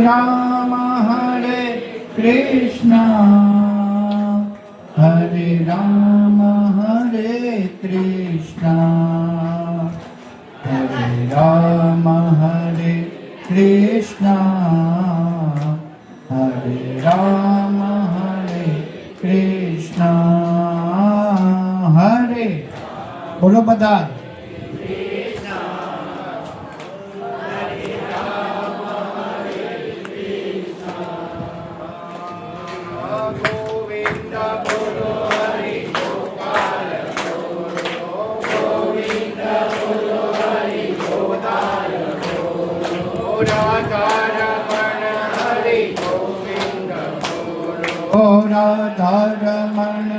Ram Hare Krishna Hare Ram Hare Krishna Hare Ram Hare Krishna Hare Ram Hare Krishna Hare બોલો બધા રાધારમણ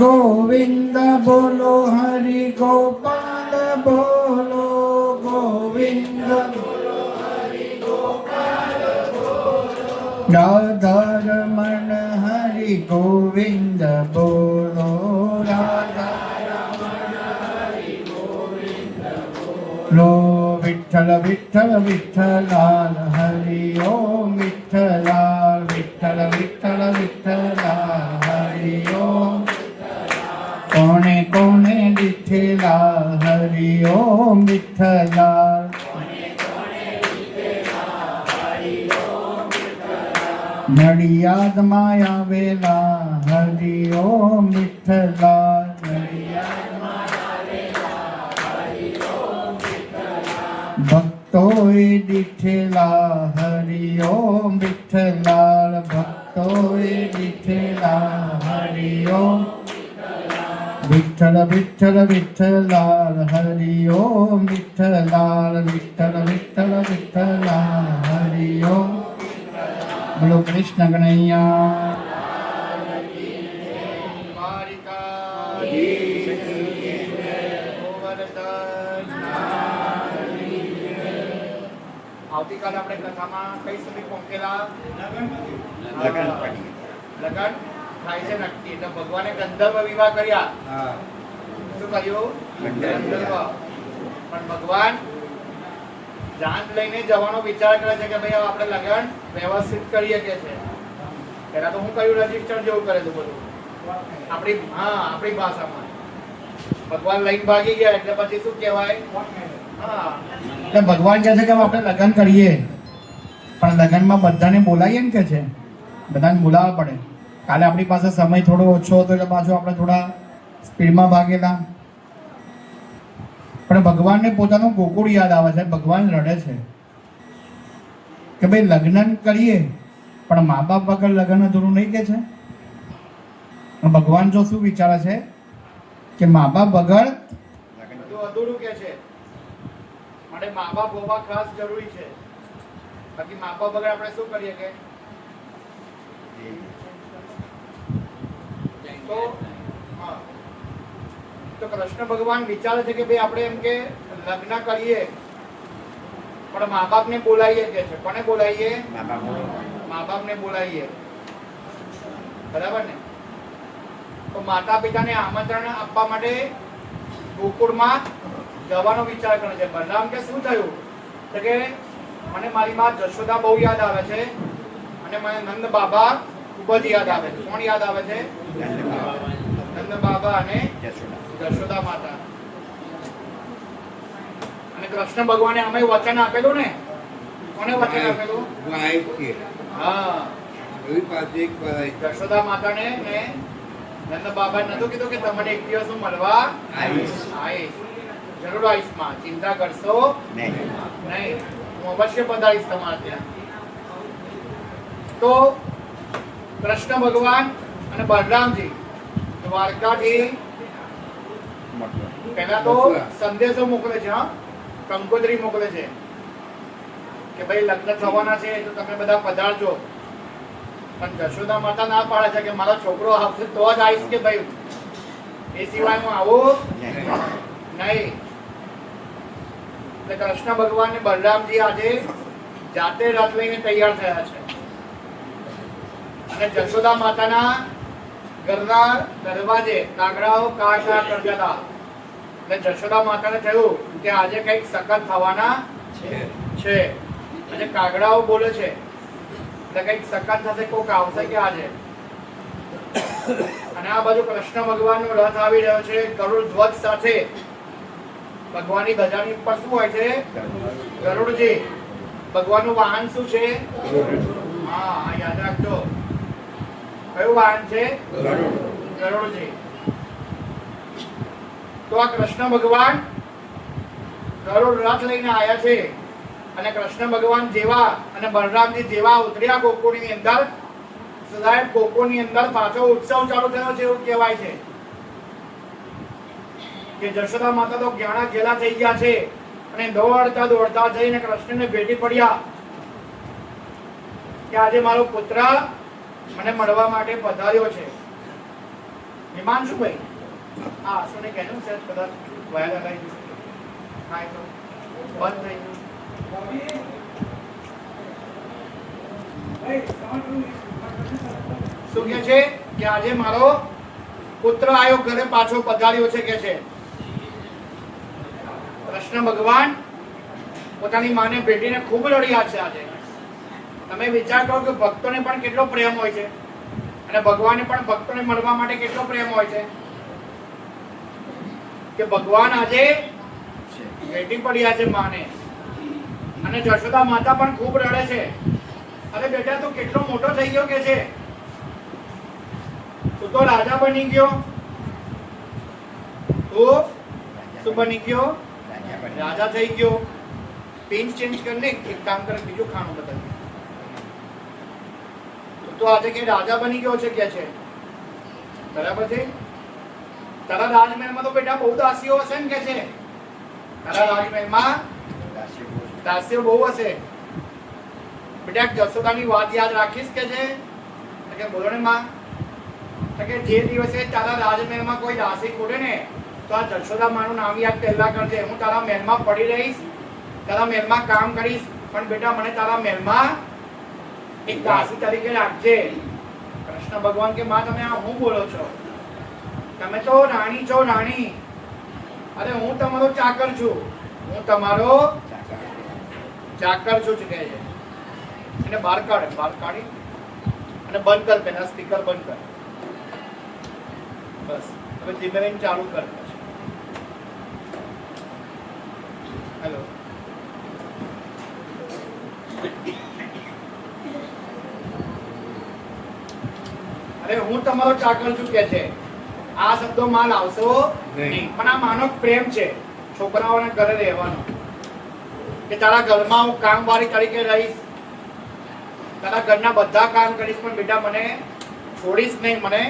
ગોવિંદ બોલો હરિ ગોપાલ બોલો ગોવિંદ બોલો હરિ ગોપાલ બોલો રાધારમણ હરિ ગોવિંદ બોલો રાધારમણ હરિ ગોવિંદ બોલો વિઠ્ઠલ વિઠ્ઠલ વિઠ્ઠલાલ હરિ ઓમ વિઠ્ઠલાલ વિઠ્ઠલ વિઠ્ઠલ વિઠ્ઠલાલ હરિ ઓમ કોણે કોણે દીઠેલા હરિ ઓમ વિઠ્ઠલાલ નડિયાદમાં આવેલા હરિ ઓમ વિઠ્ઠલાલ ભક્તોએ દીઠેલા હરિ ઓમ વિઠ્ઠલાલ ભક્તોએ દીઠેલા હરિ ઓમ વિઠ્ઠલ વિઠ્ઠલ વિઠ્ઠલાલ હરિ ઓમ વિઠ્ઠલાલ વિઠ્ઠલ વિઠ્ઠલ વિઠ્ઠલાલ હરિ ઓમ બોલો કૃષ્ણ કનૈયા આવતીકાલે આપણે કથામાં કઈ સુધી પહોંચેલા? લગન થાય છે નક્કી. એટલે ભગવાને ગંધર્વ વિવાહ કર્યા. શું કર્યું? ગંધર્વ. પણ ભગવાન જાન લઈને જવાનો વિચાર કરે છે કે ભાઈ આપણે લગન વ્યવસ્થિત કરીએ કે છે. પેલા તો હું કહ્યું રજીસ્ટર જેવું કરે છે બધું આપણી ભાષામાં. ભગવાન લઈને ભાગી ગયા એટલે પછી શું કહેવાય? એટલે ભગવાન કહે છે કે આપણે લગ્ન કરીએ, પણ લગ્નમાં બધાને બોલાવીએ ને કે છે, બધાને બોલાવવા પડે. કાલે આપણી પાસે સમય થોડો ઓછો હતો એટલે પાછું આપણે થોડા સ્પીડમાં ભાગેલા. પણ ભગવાનને પોતાનું ગોકુળ યાદ આવે છે. ભગવાન રડે છે કે ભાઈ લગ્ન કરીએ પણ મા બાપ વગર લગ્ન અધૂરું નહીં કે છે. ભગવાન જો શું વિચારે છે કે મા બાપ વગર અધૂરું કે છે. માટે મા બાપ હોવા ખાસ જરૂરી છે. બાકી મા બાપ વગર આપણે શું કરીએ કે તો કૃષ્ણ ભગવાન વિચારે છે કે ભાઈ આપણે એમ કે લગ્ન કરીએ પણ મા બાપ ને બોલાવીએ કે છે. કોને બોલાવીએ? મા બાપ ને બોલાવીએ. બરાબર ને? તો માતા પિતાને આમંત્રણ આપવા માટે ગોકુળમાં જવાનો વિચાર કરે છે. બલરામ કે શું થયું? તો કે મને મારી માં જશોદા બહુ યાદ આવે છે અને મને નંદ બાબા ખૂબ જ યાદ આવે છે. કોણ યાદ આવે છે? નંદ બાબા અને જશોદા માતા. અને કૃષ્ણ ભગવાને અમે વચન આપેલું ને. કોને વચન આપેલું? હા, જશોદા માતાને ને નંદ બાબા નતું કીધું કે તમને એક દિવસ હું મળવા આવીશ. જરૂર આવીશ માં, ચિંતા કરશો નહીં, હું અવશ્ય પધારીશ તમારા ત્યાં. તો કૃષ્ણ ભગવાન અને બલરામજી દ્વારકાથી પહેલા તો સંદેશો મોકલે છે. કંકોત્રી મોકલે છે કે ભાઈ લગ્ન થવાના છે તો તમે બધા પધારજો. પણ જશોદા માતા ના પાડે છે કે મારો છોકરો આવશે તો જ આવીશ કે ભાઈ, એ સિવાય હું આવું નહીં. એટલે કૃષ્ણ ભગવાન ને બલરામજી આજે જાતે રથ લઈને તૈયાર થયા છે અને જશોદા માતાના ઘરના દરવાજે કાગડાઓ કા કા કરતા હતા. એટલે જશોદા માતાને થયું કે આજે કંઈક સખત થવાના છે. આજે કાગડાઓ બોલે છે એટલે કંઈક સખત થશે, કોક આવશે કે આજે. અને આ બાજુ કૃષ્ણ ભગવાનનો રથ આવી રહ્યો છે ગરુડ ધ્વજ સાથે. ભગવાનની ધજાની ઉપર શું હોય છે? ગરુડજી. ભગવાનનું વાહન શું છે? હા, યાદ રાખજો. કયું વાહન છે? ગરુડજી. તો આ કૃષ્ણ ભગવાન ગરુડ રથ લઈને આવ્યા છે અને કૃષ્ણ ભગવાન જેવા અને બલરામજી જેવા ઉતર્યા ગોકુળની અંદર, સાહેબ ગોકુળની અંદર પાછો ઉત્સવ ચાલુ થયો છે એવું કહેવાય છે કે જશોદા માતા તો જ્ઞાના ઘેલા થઈ ગયા છે અને દોડતા દોડતા જઈને કૃષ્ણને ભેટી પડ્યા કે આજે મારો પુત્ર મને મળવા માટે પધાર્યો છે. હિમાંશુભાઈ, હા, આસુને કહેજો છે કદાચ વયા લગાવી દીધું. હા, તો બંધ થઈ ગયું. શું કે છે કે આજે મારો પુત્ર આયો ઘરે પાછો પધાર્યો છે કે છે. કૃષ્ણ ભગવાન પોતાની માને ભેટીને ખૂબ રડ્યા છે આજે. તમે વિચાર કરો કે ભક્તોને પણ કેટલો પ્રેમ હોય છે અને ભગવાને પણ ભક્તોને મળવા માટે કેટલો પ્રેમ હોય છે કે ભગવાન આજે ભેટી પડ્યા છે માને. અને જશોદા માતા પણ ખૂબ રડે છે. અરે બેટા, તું કેટલો મોટો થઈ ગયો કે છે, તું તો રાજા બની ગયો. તું શું બની ગયો? રાજા થઈ ગયો. પિન ચેન્જ કરીને એક કામ કરે, બીજું ખાણું બદલ. તો આજે કે રાજા બની ગયો છે કે છે, બરાબર છે. તારા રાજમહેલમાં તો બેટા બહુ દાસીઓ હશે ને કે છે. તારા રાજમહેલમાં દાસીઓ બહુ હશે. બેટા જશોદાની વાત યાદ રાખીશ કે છે. કે બોલો ને માં, કે જે દિવસે તારા રાજમહેલમાં કોઈ દાસી ખોડે ને તો આ જશોદા માનું નામ યાદ પહેલા કરજે. હું તારા મહેલમાં પડી રહીશ, તારા મહેલમાં કામ કરીશ, પણ બેટા મને તારા મહેલમાં એક દાસી તરીકે રાખજે. કૃષ્ણ ભગવાન કે માં, તમે આ હું બોલો છો? તમે તો રાણી છો, રાણી. અરે હું તમારો ચાકર છું, હું તમારો ચાકર છું કહે છે. એને બહાર કાઢી અને બંધ કર, પેલા સ્પીકર બંધ કર. બસ હવે ધીમે ધીમે ચાલુ કર. હેલો. અરે હું તમારો ચાકર છું કે છે. આ શબ્દો માં લાવશો નહીં, પણ આ માનો પ્રેમ છે છોકરાઓના ઘરે રહેવાનો કે તારા ઘરમાં હું કામવાળી તરીકે રહીશ, તારા ઘરના બધા કામ કરીશ, પણ બેટા મને છોડીશ નહીં, મને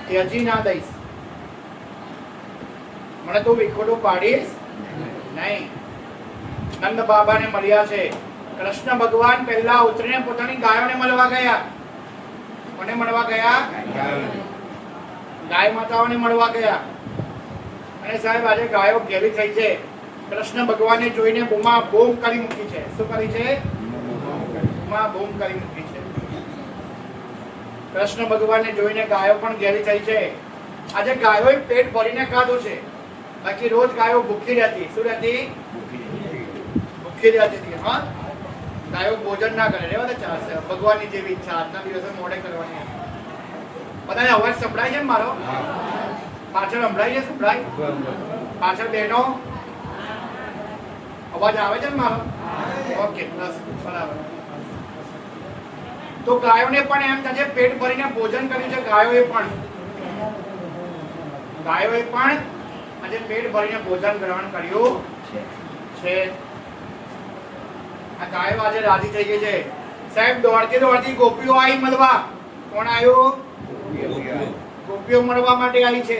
ત્યજી ના દઈશ, મને તું વિખોટું પાડીશ નહીં. નંદ બાબાને મળ્યા છે. કૃષ્ણ ભગવાન પહેલા ઉતરીને પોતાની ગાયોને મળવા ગયા. કોને મળવા ગયા? ગાય માતાઓને મળવા ગયા. અને સાહેબ આજે ગાયો ઘેરી થઈ છે. કૃષ્ણ ભગવાનને જોઈને બૂમા બૂમ કરી મૂકી છે. શું કરી છે? બૂમા બૂમ કરી મૂકી છે. કૃષ્ણ ભગવાનને જોઈને ગાયો પણ ઘેરી થઈ છે. આજે ગાયોએ પેટ ભરીને ખાધું છે, બાકી રોજ ગાયો ભૂખી રહેતી. શું રહેતી? ભૂખી રહેતી હતી. હા, ગાયો ભોજન ના કરે, રહેવા દે, ચાલશે. ભગવાનની જેવી ઈચ્છા આજના દિવસે મોડે કરવાની. બધાને અવાજ સંભળાય છે મારો? પાછળ સંભળાય છે? સંભળાય? પાછળ બહેનો અવાજ આવે છે મારો? ઓકે, બસ બરાબર. તો ગાયોને પણ એમ થશે પેટ ભરીને ભોજન કર્યું છે. ગાયોએ પણ આજે પેટ ભરીને ભોજન ગ્રહણ કર્યું છે. આ ગાયો આજે રાજી થઈ ગઈ છે. સાહેબ દોડતી દોડતી ગોપીઓ આવી મળવા. કોણ આવ્યું? ગોપીઓ મળવા માટે આવી છે.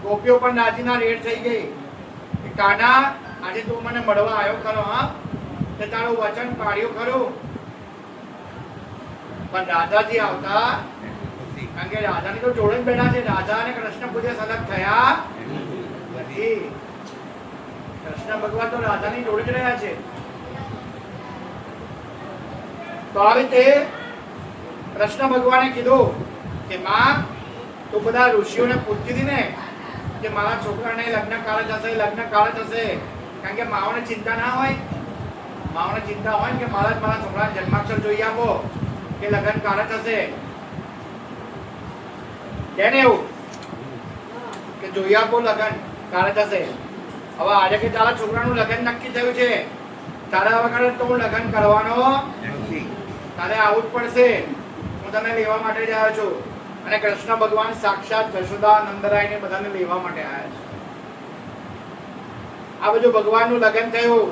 ગોપીઓ પણ રાજીના રેડ થઈ ગઈ. કાના, આજે તું મને મળવા આવ્યો ખરો? હા, તે તારું વચન પાડ્યું ખરું? પણ રાધાજી આવતા, કારણ કે રાધાની તો જોડે જ બેઠા છે. રાધા અને કૃષ્ણ પૂજ્ય અલગ થયા નથી. કૃષ્ણ ભગવાન તો રાધાની જોડે જ રહ્યા છે. તો આ રીતે કૃષ્ણ ભગવાને કીધું કે માં, તું બધા ઋષિઓને પૂછતી હતી ને કે મારા છોકરાને લગ્ન કાળ થશે, લગ્ન કાળ થશે. કારણ કે માઓને ચિંતા ના હોય, માઓને ચિંતા હોય કે મારા છોકરાને જન્માક્ષર જોઈ આપો કે લગ્ન કાળ થશે. કેને એવું કે જોઈ આપો લગ્ન કાળ થશે. હવે આજે કે તારા છોકરાનું લગ્ન નક્કી થયું છે, તારા વગર તો હું લગ્ન કરવાનો નથી, તારે આવું જ પડશે. હું તને લેવા માટે જ આવ્યો છું. અને કૃષ્ણ ભગવાન સાક્ષાત જશોદા નંદરાયને બધાને લેવા માટે આવ્યા છે. આ બધું ભગવાનનું લગ્ન થયું,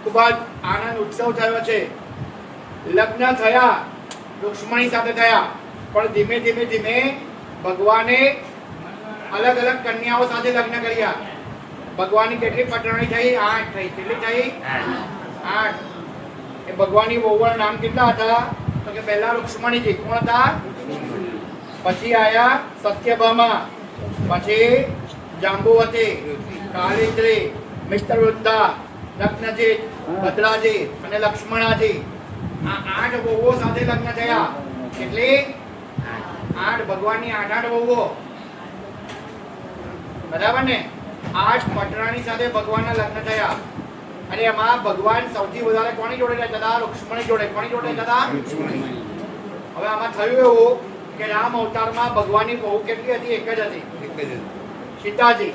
ખૂબ જ આનંદ ઉત્સવ થયો છે. લગ્ન થયા રુક્ષ્મણી સાથે થયા, પણ ધીમે ધીમે ધીમે ભગવાને અલગ અલગ કન્યાઓ સાથે લગ્ન કર્યા. ભગવાનની કેટલી પટરાણી થઈ? 8 થઈ. કેટલી થઈ? 8. એ ભગવાનની વહુઓના નામ કેટલા હતા? તો કે પહેલા રુક્ષ્મણીજી. કોણ હતા? પછી આયા સત્યભામા, પછી જાંબુવતી, કાલિંદ્રી, મિત્રવૃદ્ધા, રત્નજીત, ભદ્રાજી અને લક્ષ્મણાજી. આ 8 વહુઓ સાથે લગ્ન થયા. કેટલી? 8. ભગવાનની 8 વહુઓ. બરાબર ને? 8 પટરાણી સાથે ભગવાનના લગ્ન થયા. અને એમાં ભગવાન સૌથી વધારે કોની જોડે રહેતા હતા? રુક્ષ્મણી જોડે. કોની જોડે રહેતા હતા? હવે આમાં થયું એવું કે રામ અવતારમાં ભગવાનની વહુ કેટલી હતી? એક જ હતી, સીતાજી.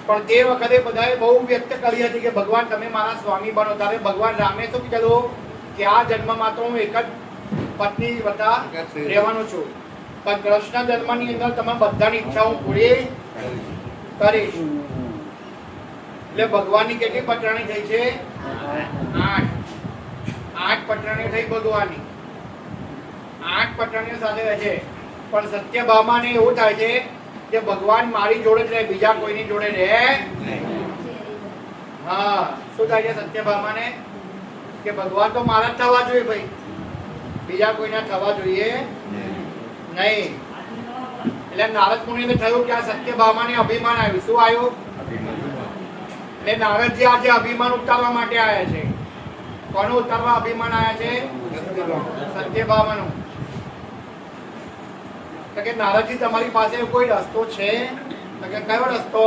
પણ તે વખતે બધાએ બહુ વ્યક્ત કરી હતી કે ભગવાન તમે મારા સ્વામી બનો. ત્યારે ભગવાન રામે શું કીધું કે આ જન્મમાં તો હું એક જ પત્ની વતા રહેવાનો છું, પણ કૃષ્ણ જન્મની અંદર તમે બધાની ઈચ્છા હું પૂરી કરીશ. એટલે ભગવાનની કેટલી પટરાણી થઈ છે? 8 પટરાણીઓ થઈ ભગવાનની. 8 પટરાણીઓ સાથે રહે છે. પણ સત્યભામાને એવું થાય છે કે ભગવાન મારી જોડે જ રહે, બીજા કોઈની જોડે રહે. હા, શું થાય છે સત્યભામાને? કે ભગવાન તો મારા જ થવા જોઈએ ભાઈ, બીજા કોઈના થવા જોઈએ નહીં. એટલે નારદ મુનિને થયું કે આ સત્યભામાને અભિમાન આવ્યું. શું આવ્યું? એટલે નારદજી આજે અભિમાન ઉતારવા માટે આવ્યા છે. કોનું ઉતારવા અભિમાન આવ્યા છે? સત્યભામાનું. તો કે નારદજી તમારી પાસે કોઈ રસ્તો છે? તો કે કયો રસ્તો?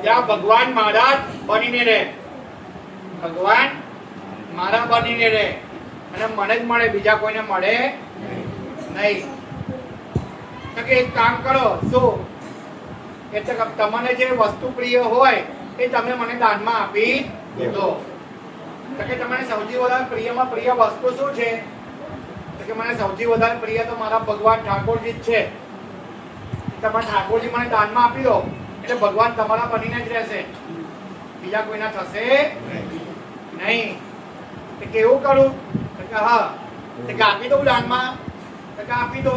ત્યાં ભગવાન મારા જ બનીને રહે, ભગવાન મારા બનીને રહે અને મને જ મળે, બીજા કોઈને મળે નહીં. તો કે એક કામ કરો. શું? એટલે તમને જે વસ્તુ પ્રિય હોય એ તમે મને દાનમાં આપી દો. તો કે તમને સૌથી વધારે પ્રિયમાં પ્રિય વસ્તુ શું છે? તો કે મને સૌથી વધારે પ્રિય તો મારા ભગવાન ઠાકોરજી જ છે. તમે ઠાકોરજી મને દાનમાં આપી દો એટલે ભગવાન તમારા બનીને જ રહેશે, બીજા કોઈના થશે નહીં. તો કેવું કરું? તો કે હા, તો કે આપી દઉં દાનમાં? તો કે આપી દો.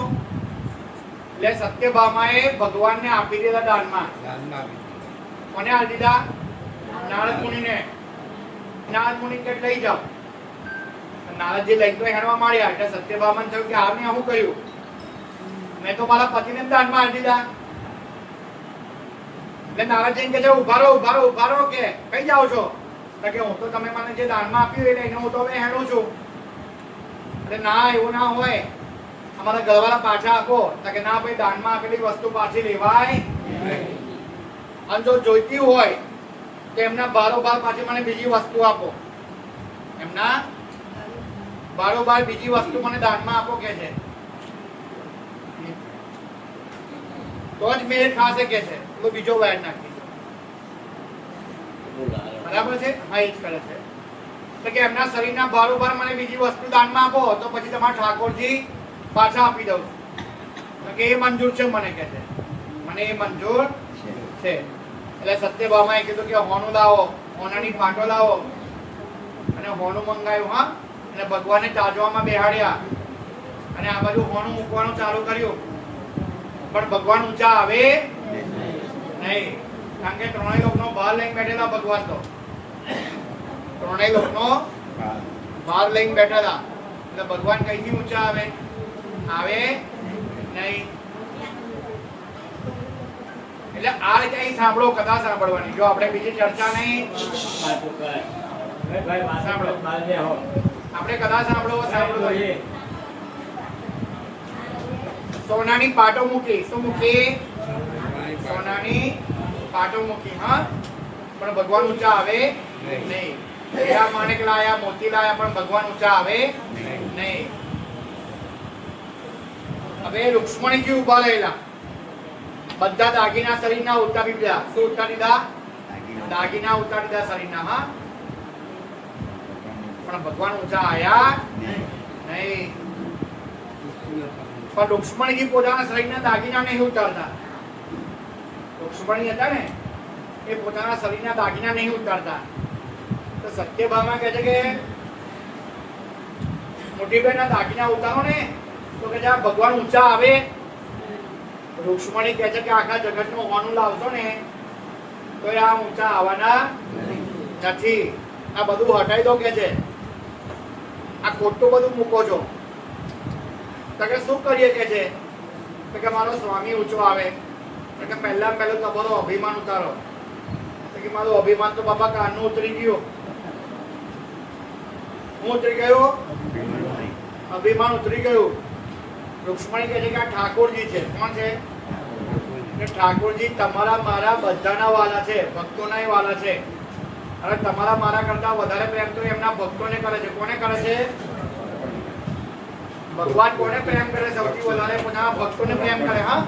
એટલે સત્યભામાએ ભગવાનને આપી દીધા દાનમાં. કોને આપી દીધા? નારદ મુનિને. નારદ મુનિ કે લઈ જાઓ. નારદજી લઈ તો હેણવા માંડ્યા. એટલે સત્યભામાને થયું કે આ મેં આવું કર્યું, મેં તો મારા પતિને દાનમાં આપી દીધા. એટલે નારદજી કે છે ઉભા રહો, ઉભા રહો, ઉભા રહો. કે કઈ જાઓ છો? તો કે હું તો તમે મને જે દાનમાં આપ્યું એટલે એને હું તો હવે હેણું છું. એટલે ના, એવું ના હોય, અમારા ઘરવાળા પાછા આપો. તો કે ના ભાઈ, દાનમાં આપેલી વસ્તુ પાછી લેવાય. અને જો જોઈતી હોય તો એમના બારોબાર પાછી મને બીજી વસ્તુ આપો. એમના બારોબાર બીજી વસ્તુ મને દાનમાં આપો કે છે, તો જ મેળ ખાશે કે છે. તો બીજો વાયર નાખી. બરાબર છે? હા, એ જ કરે છે. તો કે એમના શરીરના બારોબાર મને બીજી વસ્તુ દાનમાં આપો તો પછી તમારા ઠાકોરજી પાછા આપી દઉં. તો કે એ મંજૂર છે મને કે છે, મને એ મંજૂર છે. એટલે સત્યભામાએ કીધું કે હોનું લાવો, હોનાની પાટો લાવો. અને હોનું મંગાવ્યું. હા, અને ભગવાનને તાજવામાં બેહાડ્યા અને આ બાજુ હોનું મૂકવાનું ચાલુ કર્યું. પણ ભગવાન ઊંચા આવે નહીં, કારણ કે ત્રણેય લોકનો ભાર લઈને બેઠેલા ભગવાન. તો ત્રણેય લોકનો ભાર લઈને બેઠા હતા. એટલે ભગવાન કઈથી ઊંચા આવે? આવે નહીં. એટલે આ રીતે અહીં સાંભળો, કથા સાંભળવાની. જો આપણે બીજી ચર્ચા નહીં, આપણે કથા સાંભળો. સોનાની પાટો મૂકી. શું મૂકી? સોનાની પાટો મૂકી. હા, પણ ભગવાન ઊંચા આવે નહીં. હીરા માણેક લાયા, મોતી લાયા, પણ ભગવાન ઊંચા આવે નહીં. હવે રુક્ષ્મણીજી ઉભા રહેલા, બધા દાગીના શરીરના ઉતારી દીધા. શું ઉતારી દીધા? દાગીના ઉતારી દીધા શરીરના. હા, પણ ભગવાન ઊંચા આયા નહીં. પણ રુક્ષ્મણીજી પોતાના શરીરના દાગીના નહીં ઉતારતા. રુક્ષ્મણી હતા ને, એ પોતાના શરીરના દાગીના નહીં ઉતારતા. તો સત્યભામા કહે છે કે મોટી બહેનના દાગીના ઉતારો ને, તો કે જ્યાં ભગવાન ઊંચા આવે. રુક્ષ્મણી કહે છે કે આખા જગતનું હોનું લાવશો ને તો આ ઊંચા આવવાના નથી. આ બધું હટાઈ દો કે છે. આ ખોટું બધું મૂકો છો. તો કે શું કરીએ કે છે? તો કે મારો સ્વામી ઊંચો આવે. તો કે પહેલા પહેલું તમારો અભિમાન ઉતારો. તો કે મારું અભિમાન તો બાપા કાનનું ઉતરી ગયું. હું ઉતરી ગયો? અભિમાન ઉતરી ગયું. રુક્ષ્મણી કહે છે કે આ ઠાકોરજી છે. કોણ છે? કે ઠાકોરજી તમારા મારા બધાના વાલા છે, ભક્તોના વાલા છે. અને તમારા મારા કરતા વધારે પ્રેમ તો એમના ભક્તોને કરે છે. કોને કરે છે? ભગવાન કોને પ્રેમ કરે? સૌથી વધારે પોતાના ભક્તોને પ્રેમ કરે. હા,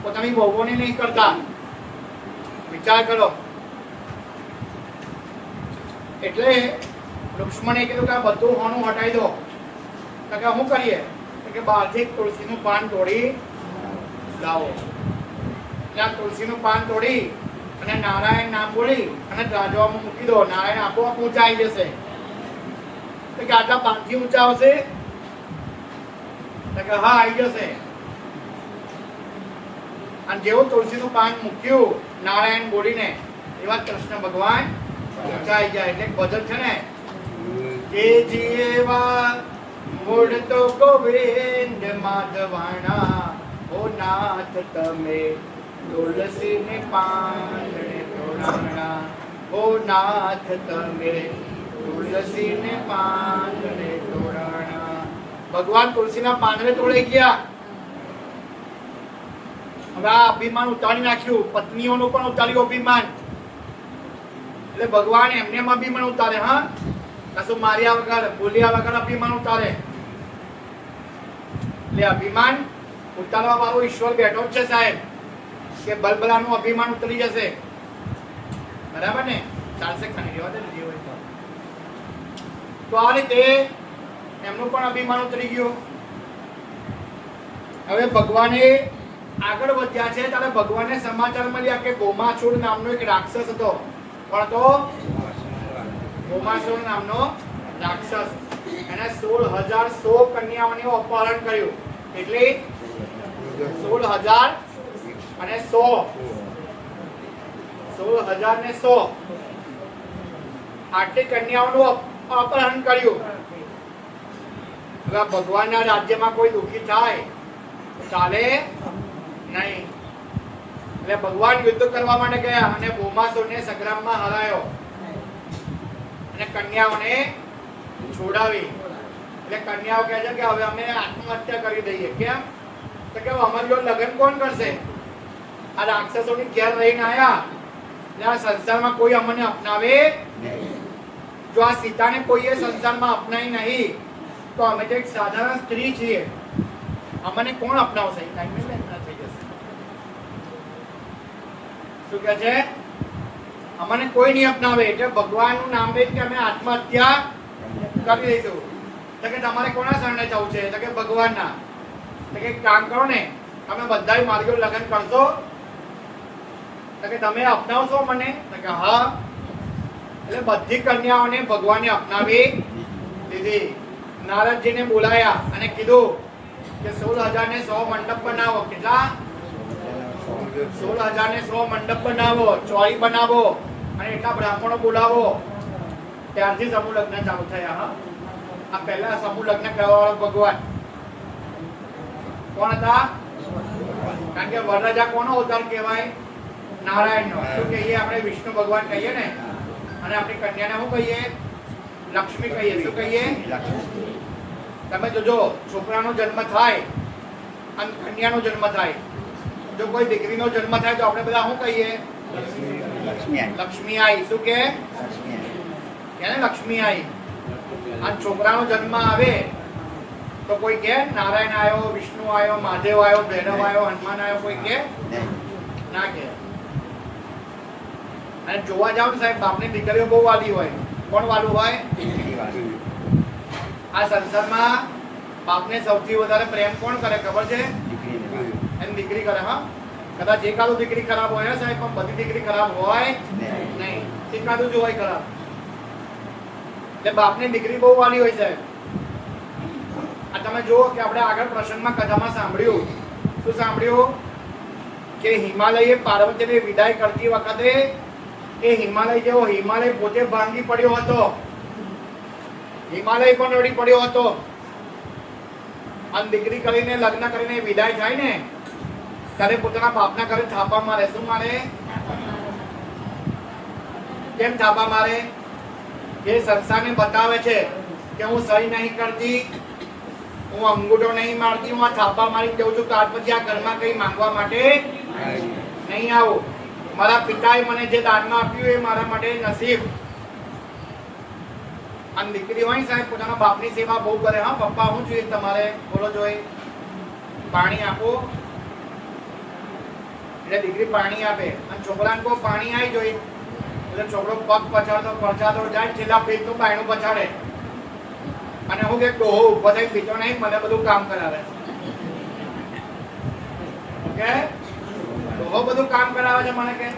પોતાની બહુઓને નહીં કરતા. વિચાર કરો. એટલે રુક્ષ્મણીએ કીધું કે આ બધું હોનું હટાઈ દો. તો કે શું કરીએ? કે બહારથી તુલસીનું પાન તોડી લાવો. ત્યાં તુલસીનું પાન તોડી અને નારાયણ નામ બોલી અને રાજવામાં મૂકી દો. નારાયણ આપોઆપ ઊંચા આવી જશે. તો કે આટલા પાનથી ઊંચા આવશે? તો કે હા, આવી જશે. અને જેવું તુલસીનું પાન મૂક્યું નારાયણ બોલીને, એવા કૃષ્ણ ભગવાન ઊંચા આવી જાય. એટલે ભજન છે ને, કે જીવા મૂળ તો ગોવિંદ માધવાણા, ઓ નાથ તમે તુલસીને પાંદડે તોડાણા. ઓ નાથ તમે તુલસીને પાંદડે તોડાણા. ભગવાન તુલસીના પાંદડે તોડી ગયા. હવે આ અભિમાન ઉતારી નાખ્યું. પત્નીઓનું પણ ઉતાર્યું અભિમાન. એટલે ભગવાન એમને અભિમાન ઉતારે. હા, કશું માર્યા વગર, બોલ્યા વગર અભિમાન ઉતારે. એટલે અભિમાન ઉતારવા વાળો ઈશ્વર બેઠો જ છે સાહેબ, કે બલબલાનું અભિમાન ઉતરી જશે. બરાબર ને? ચાલશે ખાલી રહેવા દે ને જે હોય તો. આ રીતે એમનું પણ અભિમાન ઉતરી ગયું. હવે ભગવાને આગળ વધ્યા છે ત્યારે ભગવાનને સમાચાર મળ્યા કે ગોમાસુર નામનો એક રાક્ષસ હતો. પણ તો ગોમાસુર નામનો રાક્ષસ, એને 16,100 કન્યાઓનું અપહરણ કર્યું. એટલે 16,000 અને 100, 16,000 ને 100 આટલી કન્યાઓનું અપહરણ કર્યું. હવે ભગવાનના રાજ્યમાં કોઈ દુઃખી થાય તો ચાલે નહીં. એટલે ભગવાન યુદ્ધ કરવા માટે ગયા અને ભૌમાસુરને સંગ્રામમાં હરાયો અને કન્યાઓને છોડાવી. એટલે કન્યાઓ કહે છે કે હવે અમે આત્મહત્યા કરી દઈએ. કેમ? તો કે અમારી જોડે લગ્ન કોણ કરશે? આ રાક્ષસોની ઘેર રહીને આયા. એટલે આ સંસારમાં કોઈ અમને અપનાવે. જો આ સીતાને કોઈએ સંસારમાં અપનાવી નહીં તો અમે તો એક સાધારણ સ્ત્રી છીએ, અમને કોણ અપનાવશે? થઈ જશે. શું કહે છે? અમને કોઈ નહીં અપનાવે. એટલે ભગવાનનું નામ લઈને કે અમે આત્મહત્યા કરી દઈશું. તો કે તમારે કોના શરણે જવું છે? તો કે ભગવાનના. તો કે કામ કરો ને, તમે બધા માર્ગો લગ્ન કરશો. તો કે તમે અપનાવશો મને? તો કે હા. એટલે બધી કન્યાઓને ભગવાને અપનાવી દીધી. નારદજીને બોલાયા અને કીધું કે 16,000 ને 100 મંડપ બનાવો. કેટલા? 16,000 ને 100 મંડપ બનાવો, ચોરી બનાવો અને એટલા બ્રાહ્મણો બોલાવો. ત્યારથી સમૂહ લગ્ન ચાલુ થયા. હા, આ પહેલા સમૂહ લગ્ન કરવાવાળો ભગવાન કોણ હતા? કારણ કે વરરાજા કોનો અવતાર કહેવાય? નારાયણનો. શું કહીએ આપણે? વિષ્ણુ ભગવાન કહીએ ને. અને આપણી કન્યાને શું કહીએ? લક્ષ્મી કહીએ. શું કહીએ? તમે જોજો, છોકરાનો જન્મ થાય અને કન્યાનો જન્મ થાય, જો કોઈ દીકરીનો જન્મ થાય તો આપણે બધા શું કહીએ? લક્ષ્મી આઈ. શું કે? લક્ષ્મી આઈ. અને છોકરાનો જન્મ આવે તો કોઈ કે નારાયણ આવ્યો, વિષ્ણુ આવ્યો, મહાદેવ આવ્યો, ભૈરવ આવ્યો, હનુમાન આવ્યો, કોઈ કે ના કે. અને જોવા જાવ ને સાહેબ, બાપની દીકરીઓ બહુ વાલી હોય. કોણ વાલું હોય? આ સંસારમાં બાપને સૌથી વધારે પ્રેમ કોણ કરે ખબર છે? એની દીકરી કરે. હા, કદાચ એકાદું દીકરી ખરાબ હોય સાહેબ, પણ બધી દીકરી ખરાબ હોય નહીં. એકાદું જ હોય ખરાબ. એટલે બાપની દીકરી બહુ વાલી હોય સાહેબ. આ તમે જુઓ કે આપણે આગળ પ્રસંગમાં કથામાં સાંભળ્યું. શું સાંભળ્યું? કે હિમાલયે પાર્વતીને વિદાય કરતી વખતે એ હિમાલય જેવો હિમાલય પોતે ભાંગી પડ્યો હતો. હિમાલય પણ રડી પડ્યો હતો. અને દીકરી કરીને લગ્ન કરીને વિદાય થાય ને ત્યારે પોતાના બાપના ઘરે થાપા મારે. શું મારે? કેમ થાપા મારે? એ સંસારને બતાવે છે કે હું સહી નહીં કરતી, હું અંગૂઠો નહીં મારતી, હું આ થાપા મારી દઉં છું, ત્યાર પછી આ ઘરમાં કઈ માંગવા માટે નહીં આવું. મારા પિતાએ મને જે દાનમાં આપ્યું એ મારા માટે નસીબ. અને દીકરી હોય સાહેબ પોતાના બાપની સેવા બહુ કરે. હા પપ્પા, હું જોઈએ તમારે? બોલો જોઈ. પાણી આપો એટલે દીકરી પાણી આપે. અને છોકરાને કહો પાણી આવી જોઈ એટલે છોકરો પગ પછાડતો પછાડતો જાય, છેલ્લા પેટનું બાયણું પછાડે. અને હું કે ડોહો ઉભો થઈ પીતો નહીં, મને બધું કામ કરાવે. ઓકે, ડોહો બધું કામ કરાવે છે મને કે.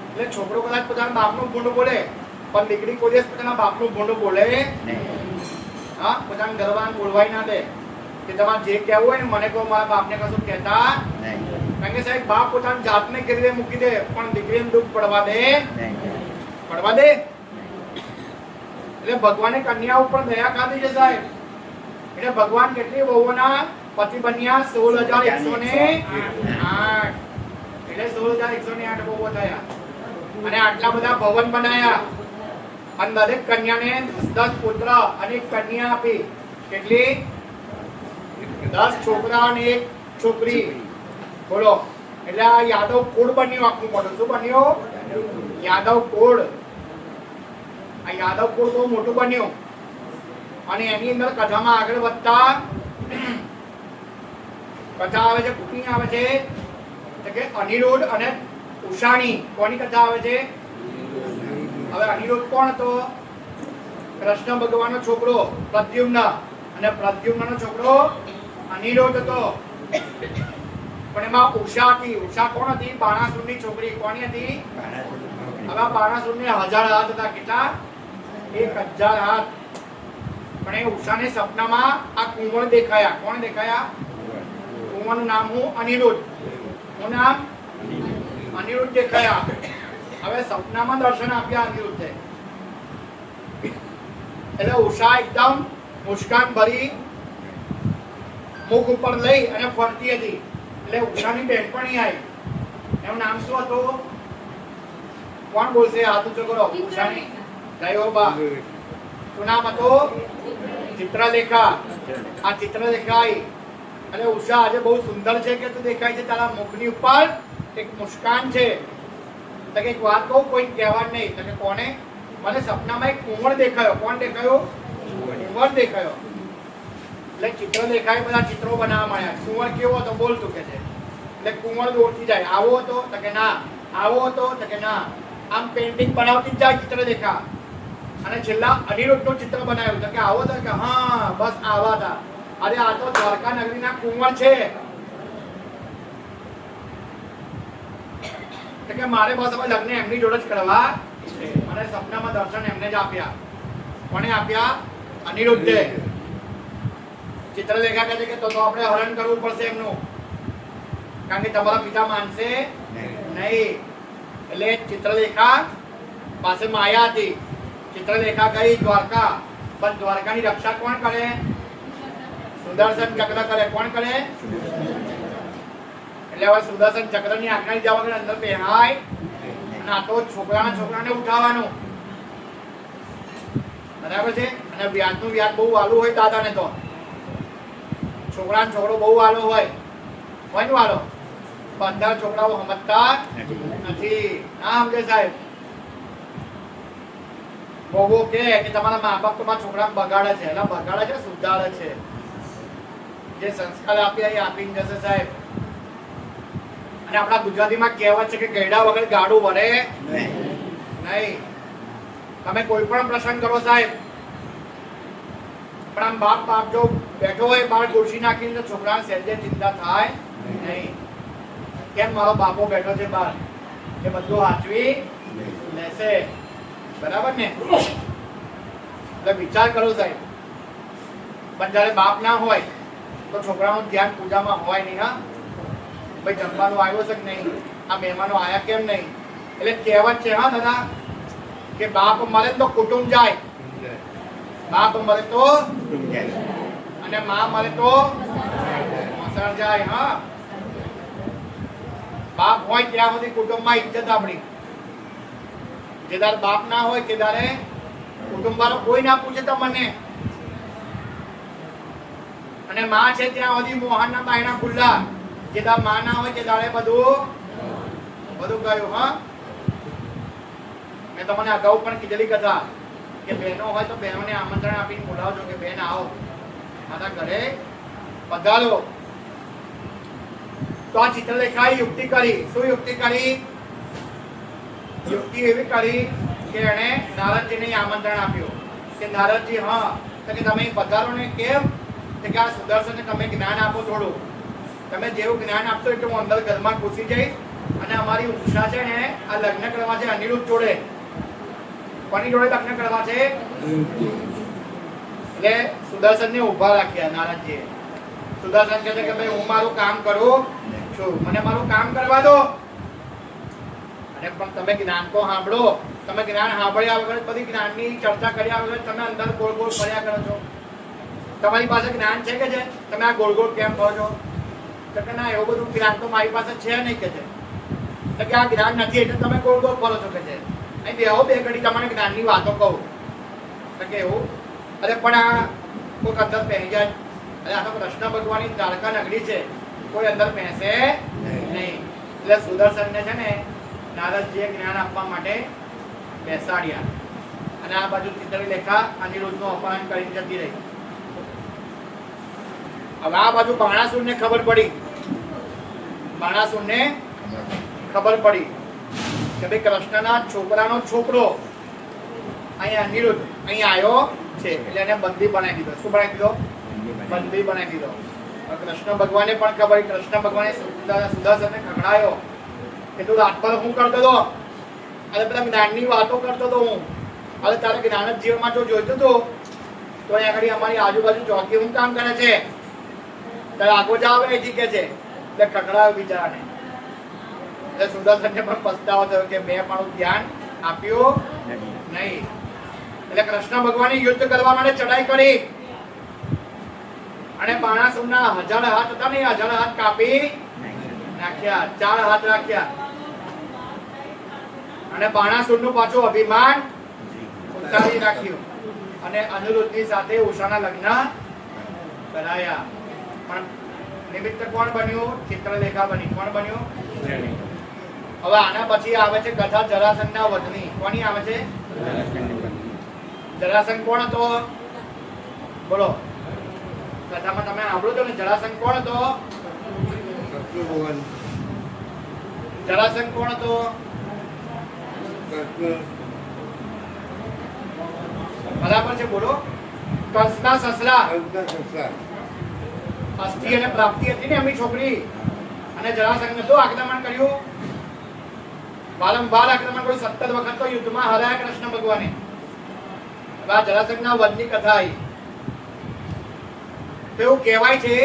એટલે છોકરો કદાચ પોતાના બાપનું ભૂંડ બોલે, પણ દીકરી કોઈ દિવસ પોતાના બાપનું ભૂંડ બોલે. હા, પોતાના ગરબાન બોલવાય ના દે કે તમારે જે કહેવું હોય ને મને કહો, મારા બાપને કશું કહેતા. કારણ કે સાહેબ બાપ પોતાની જાતને ગીરે મૂકી દે, પણ દીકરીને દુઃખ પડવા દે. પડવા દે. એટલે ભગવાને કન્યા ઉપર દયા ખાધી છે સાહેબ. એટલે ભગવાન કેટલી વહુઓના પતિ બન્યા? 16,108. એટલે 16,108 વહુઓ થયા. અને આટલા બધા ભવન બનાયા. અને દરેક કન્યાને 10 પુત્ર અને એક કન્યા આપી. કેટલી? 10 છોકરા અને એક છોકરી. બોલો. એટલે આ યાદવ કુળ બન્યું આખું મોટું. શું બન્યું? યાદવ કુળ. આ યાદવ કુળ બહુ મોટું બન્યું. અને એની અંદર કથામાં આગળ વધતા કથા આવે છે. કોની આવે છે? કે અનિરુદ્ધ અને ઉષાણી. કોની કથા આવે છે? હવે અનિરુદ્ધ કોણ હતો? કૃષ્ણ ભગવાનનો છોકરો પ્રદ્યુમ્ન. અને પ્રદ્યુમ્નનો છોકરો અનિરુદ્ધ હતો. પણ એમાં ઉષા હતી. ઉષા કોણ હતી? બાણાસુરની છોકરી. કોની હતી? હવે બાણાસુરને 1000 હાથ હતા. કેટલા? 1000 હાથ. પણ એ ઉષાને સપનામાં આ કુંવર દેખાયા. કોણ દેખાયા? કુંવરનું નામ હું અનિરુદ્ધ. શું નામ? અનિરુદ્ધ દેખાયા. હવે સપનામાં દર્શન આપ્યા અનિરુદ્ધે. એટલે ઉષા એકદમ મુસ્કાન ભરી મુખ ઉપર લઈ અને ફરતી હતી. એટલે ઉષાની બેનપણી આવી. એનું નામ શું હતું? કોણ બોલશે? હાથ ઊંચો કરો. ઉષાની જય બા. શું નામ હતું? ચિત્રલેખા. આ ચિત્રલેખા આવી. અને ઉષા આજે બહુ સુંદર છે કે તું દેખાય છે, તારા મુખની ઉપર એક મુસ્કાન છે. તો એક વાત કહું, કોઈ કહેવા નહીં. તો કે કોને? મને સપનામાં એક કુંવર દેખાયો. કોણ દેખાયો? કુંવર દેખાયો. એટલે ચિત્રલેખાએ બધા ચિત્રો બનાવવા માંડ્યા. કુંવર કેવો હતો બોલતું કે છે. એટલે કુંવર ઓળખી જાય. આવો હતો? તો કે ના. આવો હતો? તો કે ના. આમ પેઇન્ટિંગ બનાવતી જાય ચિત્રલેખા. અને છેલ્લા અનિરુદ્ધનું ચિત્ર બનાવ્યું. તો કે આવો હતો? કે હા, બસ આવા હતા. અરે આ તો દ્વારકા નગરીના કુંવર છે. તો કે મારે બસ હવે લગ્ન એમની જોડે જ કરવા. અને સપનામાં દર્શન એમને જ આપ્યા. કોને આપ્યા? અનિરુદ્ધે. ચિત્રલેખા કહે છે કે તો આપણે હરણ કરવું પડશે એમનું, કારણ કે તમારા પિતા માનશે નહીં. એટલે ચિત્રલેખા પાસે માયા હતી. ચિત્રલેખા ગઈ દ્વારકા પણ દ્વારકાની રક્ષા કોણ કરે? સુદર્શન ચક્ર કરે. કોણ કરે? એટલે હવે સુદર્શન ચક્રની આજ્ઞા લીધા વગર અંદર બેહાય અને આ તો છોકરાને ઉઠાવવાનું. બરાબર છે. અને વ્યાજનું વ્યાજ બહુ વાલું હોય દાદાને તો. છોકરો બહુ વાલો હોય ને વાલો. બધા છોકરાઓ સમજતા નથી. ના સમજે સાહેબ. ભોગો કે તમારા મા બાપ તમારા છોકરાને બગાડે છે. એટલે બગાડે છે, સુધારે છે. જે સંસ્કાર આપ્યા એ આપીને જશે સાહેબ. અને આપણા ગુજરાતીમાં કહેવત છે કે ગયડા વગર ગાડું વળે નહીં. તમે કોઈ પણ પ્રસંગ કરો સાહેબ, પણ આમ બાપ જો બેઠો હોય બહાર ખુરશી નાખીને તો છોકરાને સહેજે ચિંતા થાય નહીં. કેમ મારો બાપો બેઠો છે બહાર, એ બધું હાચવી લેશે. બરાબર ને? એટલે વિચાર કરો સાહેબ. પણ જયારે બાપ ના હોય તો છોકરાનું ધ્યાન પૂજામાં હોય નહીં. હા ભાઈ જમવાનું આવ્યો છે કે નહીં, આ મહેમાનો આયા કેમ નહીં. એટલે કહેવત છે હા દાદા કે બાપ મરે તો કુટુંબ જાય, બાપ મરે તો અને માં મરે તો મસળ જાય. હા બાપ હોય ત્યાં સુધી કુટુંબમાં ઇજ્જત આપણી. જે દાર બાપ ના હોય તે દારે કુટુંબ વાળો કોઈ ના પૂછે તમને. અને માં છે ત્યાં સુધી મોહનના બાયણા ખુલ્લા. જે દાર માં ના હોય તે દાડે બધું ગયું. હા મેં તમને અગાઉ પણ કીધેલી કથા કે બહેનો હોય તો બહેનોને આમંત્રણ આપીને બોલાવજો કે બેન આવો મારા ઘરે પધારો. તો આ ચિત્રલેખાએ યુક્તિ કરી. શું યુક્તિ કરી? યુક્તિ એવી કરી કે એણે નારદજીને આમંત્રણ આપ્યું કે નારદજી હા તો કે તમે પધારો ને. કેમ? કે આ સુદર્શનને તમે જ્ઞાન આપો થોડું. તમે જેવું જ્ઞાન આપશો એટલે હું અંદર ઘરમાં ઘૂસી જઈશ અને અમારી ઉષા છે ને આ લગ્ન કરવા છે અનિરુદ્ધ જોડે. કોની જોડે લગ્ન કરવા છે? એટલે સુદર્શનને ઊભા રાખ્યા નારદજીએ. સુદર્શન કહે છે કે ભાઈ હું મારું કામ કરું છું, મને મારું કામ કરવા દો. અને પણ તમે જ્ઞાન તો સાંભળો. તમે જ્ઞાન સાંભળ્યા વગર બધી જ્ઞાનની ચર્ચા કર્યા વગર તમે અંદર ગોળ ગોળ ફર્યા કરો છો. તમારી પાસે જ્ઞાન છે કે છે? તમે આ ગોળ ગોળ કેમ ફરો છો? તો કે ના એવું બધું જ્ઞાન તો મારી પાસે છે નહીં કે છે. તો કે આ જ્ઞાન નથી એટલે તમે ગોળ ગોળ ફરો છો કે છે. અહીં બેહો બે ઘડી તમને જ્ઞાનની વાતો કહું. તો કે એવું? અરે પણ આ કોઈક અંદર પહેરી જાય. અરે આ તો કૃષ્ણ ભગવાનની દ્વારકા નગરી છે, કોઈ અંદર બેસે નહીં. એટલે સુદર્શનને છે ને નારદજીએ જ્ઞાન આપવા માટે બેસાડ્યા. અને આ બાજુ ચિત્રલેખા અનિરુદ્ધનું અપહરણ કરીને જતી રહી. હવે આ બાજુ બાણાસુરને ખબર પડી. બાણાસુરને ખબર પડી કે ભાઈ કૃષ્ણના છોકરાનો છોકરો અહીંયા અનિરુદ્ધ અહીંયા આવ્યો છે. એટલે એને બંદી બનાવી દીધો. શું બનાવી દીધો? બંદી બનાવી દીધો. કૃષ્ણ ભગવાને પણ ખબર. કૃષ્ણ ભગવાને સુદર્શનને ખગડાયો કે તું રાત પર હું કરતો હતો? અરે બધા જ્ઞાનની વાતો કરતો હતો હું. હવે તારે જ્ઞાન જ જીવનમાં જો જોઈતું હતું તો અહીંયા આગળ અમારી આજુબાજુ ચોકી હું કામ કરે છે? તારે આગો જાવ એથી કે છે. એટલે ખગડાયો બિચારાને. એટલે સુદર્શનને પણ પસ્તાવો થયો કે મેં મારું ધ્યાન આપ્યું નહીં. એટલે કૃષ્ણ ભગવાને યુદ્ધ કરવા માટે ચડાઈ કરી અને બાણાસુરના 1000 હાથ હતા ને 1000 હાથ કાપી નાખ્યા. 4 હાથ રાખ્યા અને બાણાસુરનું પાછું અભિમાન ઉતારી નાખ્યું અને અનિરુદ્ધની સાથે ઉષાના લગ્ન કરાયા. પણ નિમિત્ત કોણ બન્યું? ચિત્રલેખા બની. કોણ બન્યું? હવે આના પછી આવે છે કથા જરાસંઘના વધની. કોની આવે છે? જરાસંઘ કોણ હતો? બોલો. કથામાં તમે સાંભળો છો ને જરાસંઘ કોણ હતો? જરાસંઘ કોણ હતો? બરાબર છે બોલો. કંસના સસરા. અસ્થિ અને પ્રાપ્તિ હતી ને એમની છોકરી. અને જરાસંઘ શું આક્રમણ કર્યું? વારંવાર આક્રમણ કર્યું. 17 વખત તો યુદ્ધમાં હરાયા કૃષ્ણ ભગવાને. આ જરાસંઘના વધની કથા આવી. તો એવું કહેવાય છે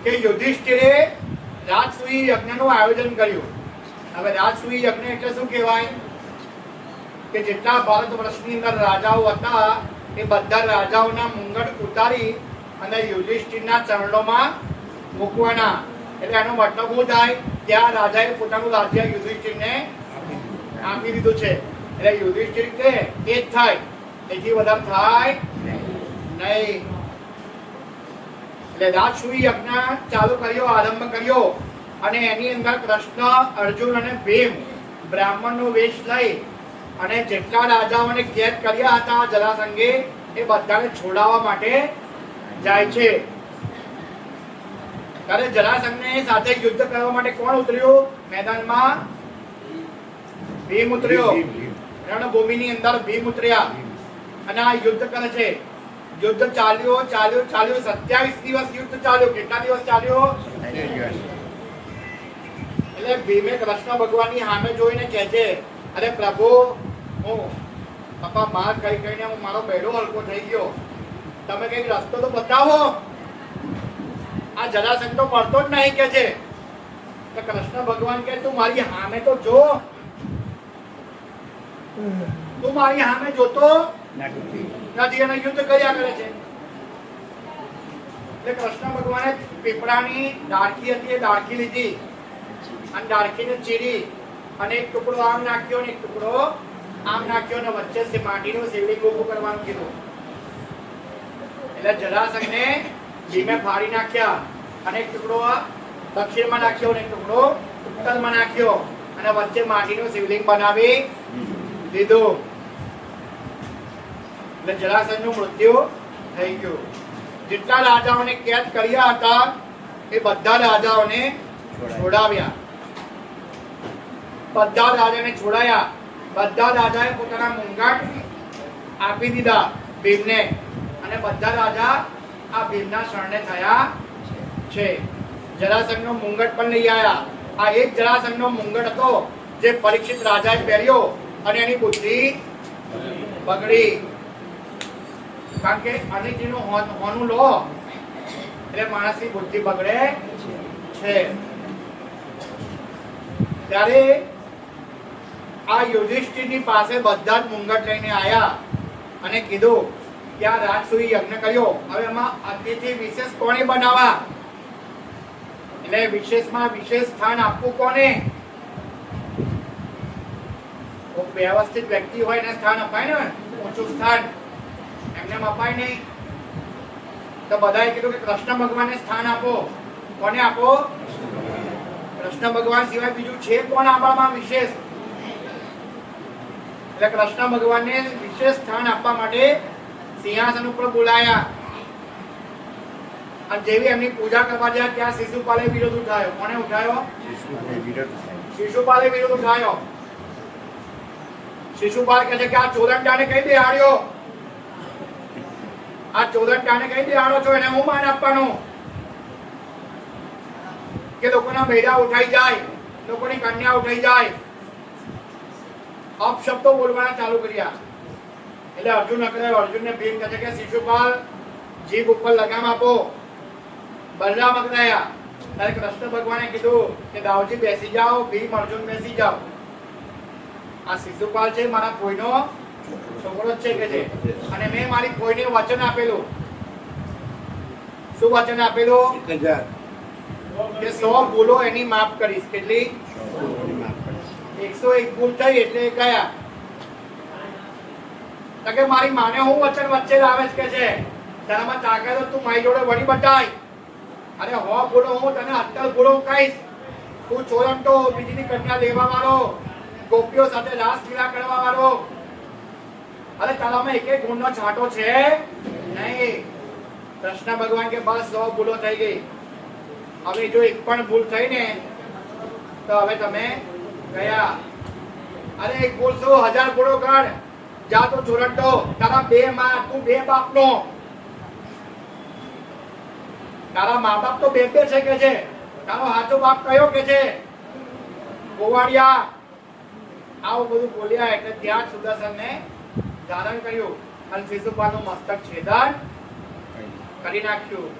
કે યુધિષ્ઠિરે રાજસૂય યજ્ઞનું આયોજન કર્યું. હવે રાજસૂય યજ્ઞ એટલે શું કહેવાય? કે જેટલા ભારત વર્ષની અંદર રાજાઓ હતા એ બધા રાજાઓના મુંગટ ઉતારી અને યુધિષ્ઠિરના ચરણોમાં મૂકવાના. એટલે એનો મતલબ શું થાય કે આ રાજાએ પોતાનું રાજ્ય યુધિષ્ઠિરને આપી દીધું છે. એટલે યુધિષ્ઠિર કે એ જ થાય, એથી વધારે થાય નહીં. એટલે રાજસૂય યજ્ઞ ચાલુ કર્યો, આરંભ કર્યો અને એની અંદર કૃષ્ણ, અર્જુન અને ભીમ બ્રાહ્મણનો વેશ લઈ અને જેટલા રાજાઓને કેદ કર્યા હતા જરાસંઘે એ બધાને છોડાવવા માટે જાય છે. ત્યારે જરાસંઘને સાથે યુદ્ધ કરવા માટે કોણ ઉતર્યું મેદાનમાં? ભીમ ઉતર્યો. રણભૂમિની અંદર ભીમ ઉતર્યા અને આ યુદ્ધ કરે છે. યુદ્ધ ચાલ્યું 27 દિવસ યુદ્ધ ચાલ્યું. કેટલા દિવસ ચાલ્યું? એટલે ભીમે કૃષ્ણ ભગવાનની સામે જોઈને કહે છે, અરે પ્રભુ, હું પપ્પા માર કઈ કઈને હું મારો બેડો હલકો થઈ ગયો, તમે કઈક રસ્તો તો બતાવો. આ જરાસંઘ તો પડતો જ નહીં કે છે. તો કૃષ્ણ ભગવાન કહે, તું મારી સામે તો જો, તું મારી સામે જોતો નથી અને યુદ્ધ કર્યા કરે છે. એટલે કૃષ્ણ ભગવાને પીપળાની ડાળખી હતી એ ડાળખી લીધી અને ડાળખીને ચીરી અને એક ટુકડો આમ નાખ્યો અને એક ટુકડો આમ નાખ્યો અને વચ્ચે માટીનું શિવલિંગ ઊભું કરવાનું કીધું. એટલે જરાસંઘને ભીમે ફાડી નાખ્યા અને એક ટુકડો દક્ષિણમાં નાખ્યો અને એક ટુકડો ઉત્તરમાં નાખ્યો અને વચ્ચે માટીનું શિવલિંગ બનાવી દીધું. એટલે જરાસંઘનું મૃત્યુ થઈ ગયું. જેટલા રાજાઓને કેદ કર્યા હતા એ બધા રાજાઓને છોડાવ્યા. બધા રાજાને છોડાયા. બધા રાજાએ પોતાના મુંગટ આપી દીધા ભીમને અને બધા રાજા આ ભીમના શરણે થયા છે. જરાસંઘનો મુંગટ પણ લઈ આવ્યા. આ એક જરાસંઘનો મુંગટ હતો જે પરીક્ષિત રાજાએ પહેર્યો અને એની બુદ્ધિ બગડી. કારણ કે અનિતિનું હોનું લો એટલે માણસની બુદ્ધિ બગડે છે. ત્યારે આ યુધિષ્ઠિરની પાસે બધા જ મુંગટ લઈને આવ્યા અને કીધું કે આ રાજસૂય યજ્ઞ કર્યો, હવે એમાં અતિથિ વિશેષ કોને બનાવવા? એટલે વિશેષમાં વિશેષ સ્થાન આપવું કોને? વ્યવસ્થિત વ્યક્તિ હોય એને સ્થાન અપાય ને, ઊંચું સ્થાન. એમને અપાય નહીં. તો બધાએ કીધું કે કૃષ્ણ ભગવાનને સ્થાન આપો. કોને આપો? કૃષ્ણ ભગવાન સિવાય બીજું છે કોણ આપવામાં વિશેષ? એટલે કૃષ્ણ ભગવાનને વિશેષ સ્થાન આપવા માટે સિંહાસન ઉપર બોલાયા અને જેવી એમની પૂજા કરવા ગયા ત્યાં શિશુપાલે વિરોધ ઉઠાવ્યો. કોને ઉઠાવ્યો? શિશુપાલે વિરોધ ઉઠાવ્યો. શિશુપાલ કહે છે કે આ ચોરંડાને કઈ બેહાડ્યો? આ ચોરંડાને કઈ બેહાડો છો? એને હું માન આપવાનું કે લોકોના બૈરા ઉઠાઈ જાય, લોકોની કન્યા ઉઠાઈ જાય. અપશબ્દો બોલવાના ચાલુ કર્યા. એટલે અર્જુન અકળાયો. અર્જુનને ભીમ કહે છે કે શિશુપાલ જીભ ઉપર લગામ આપો. બલરામ અકળાયા. ત્યારે કૃષ્ણ ભગવાને કીધું કે દાવજી બેસી જાઓ, ભીમ અર્જુન બેસી જાઓ. આ શિશુપાલ છે મારા કોઈનો છોકરો જ છે કે છે અને મેં મારી કોઈને વચન આપેલું. શું વચન આપેલું? 1000 કે 100 ભૂલો એની માફ કરીશ. કેટલી? 101 ભૂલ થઈ એટલે ગયા. તો કે મારી માને હું વચન વચ્ચે લાવે છે કે છે તારામાં તાકાત તું મારી જોડે વળી બતાય. અરે હો ભૂલો હું તને 70 ભૂલો કહીશ. તું ચોરંટો, બીજીની કન્યા લેવા વાળો, ગોપીઓ સાથે રાસલીલા કરવા વાળો. અરે તારામાં એક ગુણનો છાંટો છે નહીં. કૃષ્ણ ભગવાન કે બસ 100 ભૂલો થઈ ગઈ. હવે જો એક પણ ભૂલ થઈ ને તો હવે તમે ગયા. અરે એક ભૂલ શું 1000 ભૂલો કર. જા તો ચોરંટો, તારા 2 માં, તું 2 બાપનો. તારા મા બાપ તો 2 છે કે છે. તારો હાચો બાપ કયો કે છે? ગોવાળિયા. આવું બધું બોલ્યા એટલે ત્યાં સુદર્શનને ધારણ કર્યું અને શિશુપાલનું મસ્તક છેદન કરી નાખ્યું.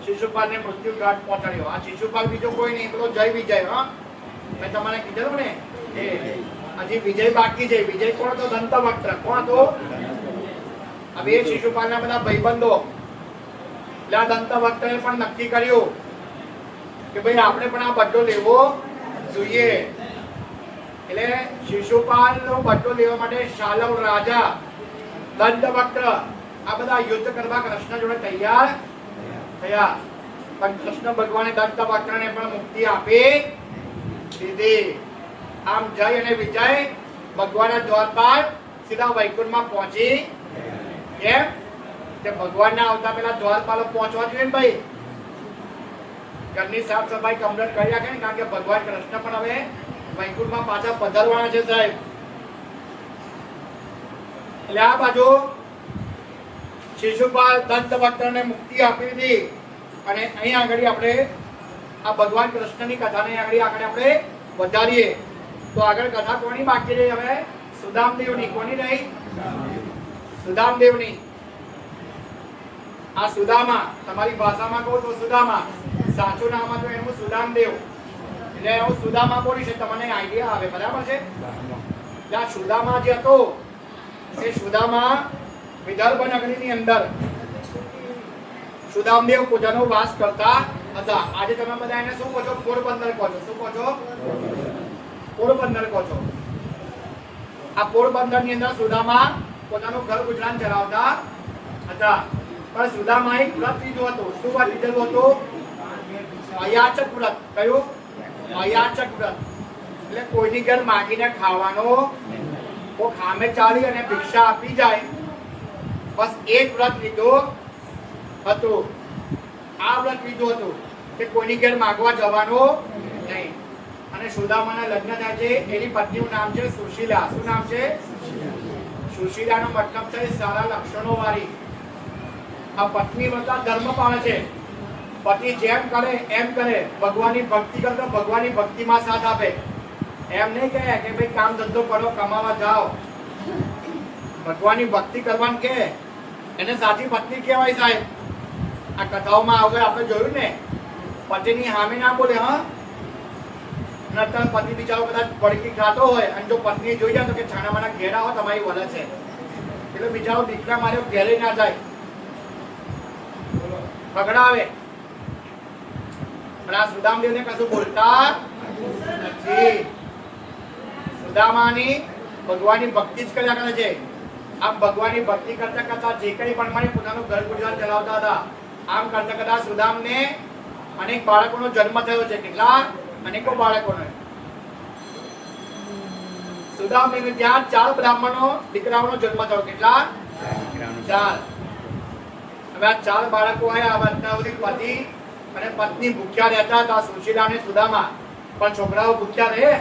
શિશુપાલને મૃત્યુ ઘાટ પહોંચાડ્યો. આ શિશુપાલ બીજો કોઈ નહીં, પેલો જય વિજય. હા, મેં તમારે કીધું ને એ હજી વિજય બાકી છે. વિજય કોણ હતો? દંતવક્ર. કોણ હતો? હવે એ શિશુપાલના બધા ભાઈબંધો એટલે આ દંતવક્રએ પણ નક્કી કર્યું કે ભાઈ આપણે પણ આ બદલો લેવો જોઈએ. એટલે શિશુપાલનો બદલો લેવા માટે શાલવ રાજા, દંતવક્ર આ બધા યુદ્ધ કરવા કૃષ્ણ જોડે તૈયાર થયા. પણ કૃષ્ણ ભગવાને દંતવક્રને પણ મુક્તિ આપી દીધી. આમ જય અને વિજય ભગવાનના દ્વાર પર સીધા વૈકુંઠમાં પહોંચી. કેમ કે ભગવાનના આવતા પેલા દ્વારપાલો પહોંચવા જોઈએ ને ભાઈ. ઘરની સાફ સફાઈ કમ્પ્લીટ કરી રાખે ને, કારણ કે ભગવાન કૃષ્ણ પણ હવે વૈકુંઠમાં પાછા પધારવાના છે સાહેબ. એટલે આ બાજુ શિશુપાલ દંતવક્રને મુક્તિ આપી દીધી. અને અહીં આગળ આપણે આ ભગવાન કૃષ્ણની કથાને આગળ આપણે વધારીએ તો આગળ કથા કોની બાકી રહી? હવે સુદામદેવની. કોની રહી? સુદામદેવની. આ સુદામા, તમારી ભાષામાં કહું તો સુદામા, સાચું નામ હતું એનું સુદામદેવ. એટલે હું સુદામા બોલીશ તમને આઈડિયા આવે. બરાબર છે? એટલે આ સુદામા જે હતો એ સુદામા વિદર્ભ નગરીની અંદર સુદામદેવ પોતાનો વાસ કરતા હતા. આજે તમે બધા એને શું કહો છો? પોરબંદર કહો છો. શું કહો છો? પોરબંદર કહો છો. આ પોરબંદર ની અંદર સુદામા પોતાનું ઘર ગુજરાન ચલાવતા હતા. પણ સુદામાએ વ્રત લીધું હતું. શું વ્રત લીધેલું હતું? અયાચક વ્રત. કયું? અયાચક વ્રત. એટલે કોઈની ઘર માગીને ખાવાનો, કોઈ ખામે ચાલી અને ભિક્ષા આપી જાય, બસ એક વ્રત લીધું હતું. આ વ્રત લીધું હતું કે કોઈની ઘર માગવા જવાનું નહીં. અને સુદામાના લગ્ન થાય છે. એની પત્નીનું નામ છે સુશીલા. શું નામ છે? સુશીલાનો મતલબ છે સારા લક્ષણો વાળી. આ પત્ની બધા ધર્મ પાળે છે. પતિ જેમ કરે એમ કરે. ભગવાનની ભક્તિ કરતો ભગવાનની ભક્તિમાં સાથ આપે. એમ નહીં કહે કે ભાઈ કામ ધંધો કરો, કમાવા જાઓ. ભગવાનની ભક્તિ કરવાની કે એને સાચી પત્ની કહેવાય સાહેબ. આ કથાઓમાં આગળ આપણે જોયું ને, પતિની સામે ના બોલે. હા, નતર પતિ બિચારો કદાચ પડકી ખાતો હોય અને જો પત્ની જોઈ જાય તો કે છાનામાના ઘેરા હો તમારી વલે છે, એટલે બિચારો દીકરા માર્યો ઘેરે ના જાય, પકડાવે. પણ આ સુદામદેવને કશું બોલતા નથી. સુદામાની ભગવાનની ભક્તિ જ કર્યા કરે છે. આમ ભગવાનની ભક્તિ કરતા કરતા જે કંઈ પણ મને પોતાનું ઘર ગુજરાન ચલાવતા હતા. આમ કરતા કરતા સુદામને અનેક બાળકોનો જન્મ થયો છે. કેટલા? અનેકો બાળકોનો. સુદામને ત્યાં 4 બ્રાહ્મણો દીકરાઓનો જન્મ થયો. કેટલા? 4. હવે આ 4 બાળકો આવ્યા. અત્યાર સુધી પતિ અને પત્ની ભૂખ્યા રહેતા હતા, સુશીલા અને સુદામા. પણ છોકરાઓ ભૂખ્યા રહે?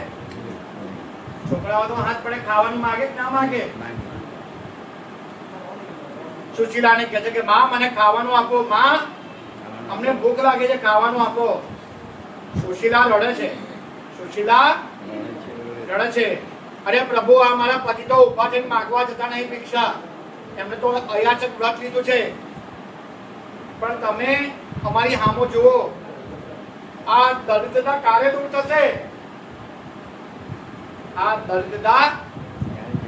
છોકરાઓ તો હાથ પડે ખાવાનું માંગે કે ના માંગે? સુશીલાને કહે છે કે માં મને ખાવાનું આપો, માં અમને ભૂખ લાગે છે, ખાવાનું આપો. સુશીલા રડે છે. સુશીલા રડે છે. અરે પ્રભુ, આ મારા પતિ તો ઉભા થઈને માંગવા જતા નહીં ભિક્ષા. એમને તો અયાચક વ્રત લીધું છે. પણ તમે અમારી સામો જુઓ. આ દરિદ્રતા ક્યારે દૂર થશે? આ દરિદ્રતા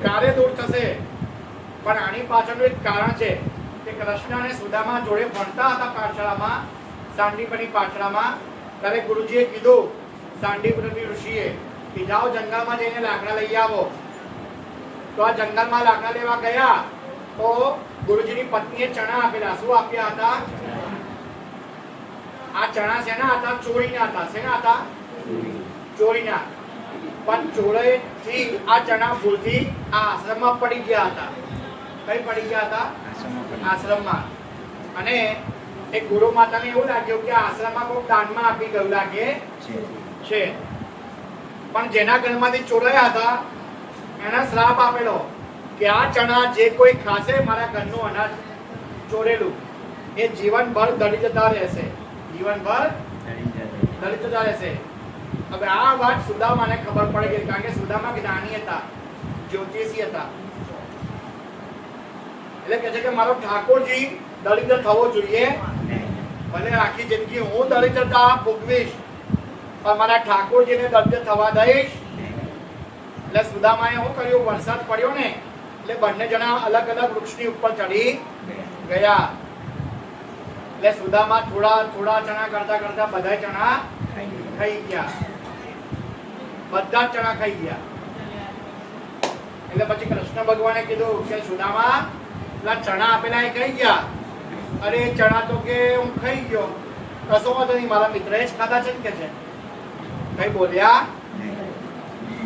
ક્યારે દૂર થશે? પણ આની પાછળનું એક કારણ છે કે કૃષ્ણ અને સુદામા જોડે ભણતા હતા પાઠશાળામાં, સાંદીપની પાઠશાળામાં. ત્યારે ગુરુજીએ કીધું, સાંદીપની ઋષિએ કે જાઓ જંગલમાં જઈને લાકડા લઈ આવો. તો આ જંગલમાં લાકડા લેવા ગયા તો ગુરુજીની પત્નીએ ચણા આપેલા. શું આપ્યા હતા? આ ચણા શેના હતા? ચોરીના હતા. શેના હતા? ચોરીના. પણ ચોરીથી આ ચણા ભૂલથી આ આશ્રમમાં પડી ગયા હતા. કઈ પડી ગયા હતા? આશ્રમમાં. અને એક ગુરુ માતાને એવું લાગ્યું કે આશ્રમમાં કોઈ દાનમાં આપી ગયું લાગે છે. પણ જેના ઘરમાંથી ચોરાયા હતા એના શ્રાપ આપેલો કે આ ચણા જે કોઈ ખાશે મારા ઘરનું અનાજ ચોરેલું એ જીવનભર દળી જતા રહેશે. જીવનભર દળી જતા રહેશે. હવે આ વાત સુદામાને ખબર પડી ગઈ, કારણ કે સુદામા જ્ઞાની હતા, જ્યોતિષી હતા. એટલે કહે છે કે મારો ઠાકોરજી દરિદ્ર થવો જોઈએ. ભલે આખી જિંદગી હું દરિદ્રતા ભોગવીશ પણ મારા ઠાકોરજીને દરિદ્ર થવા દઈશ એટલે સુદામાએ શું કર્યું? વરસાદ પડ્યો ને એટલે બંને જણા અલગ અલગ વૃક્ષની ઉપર ચડી ગયા. એટલે સુદામા થોડા થોડા ચણા કરતા કરતા બધા ચણા ખાઈ ગયા. બધા જ ચણા ખાઈ ગયા. એટલે પછી કૃષ્ણ ભગવાને કીધું કે સુદામા, પેલા ચણા આપેલા એ ખાઈ ગયા. અરે ચણા તો કે હું ખાઈ ગયો, કશો વાંધો નહીં, મારા મિત્રએ જ ખાધા છે ને કે છે. કઈ બોલ્યા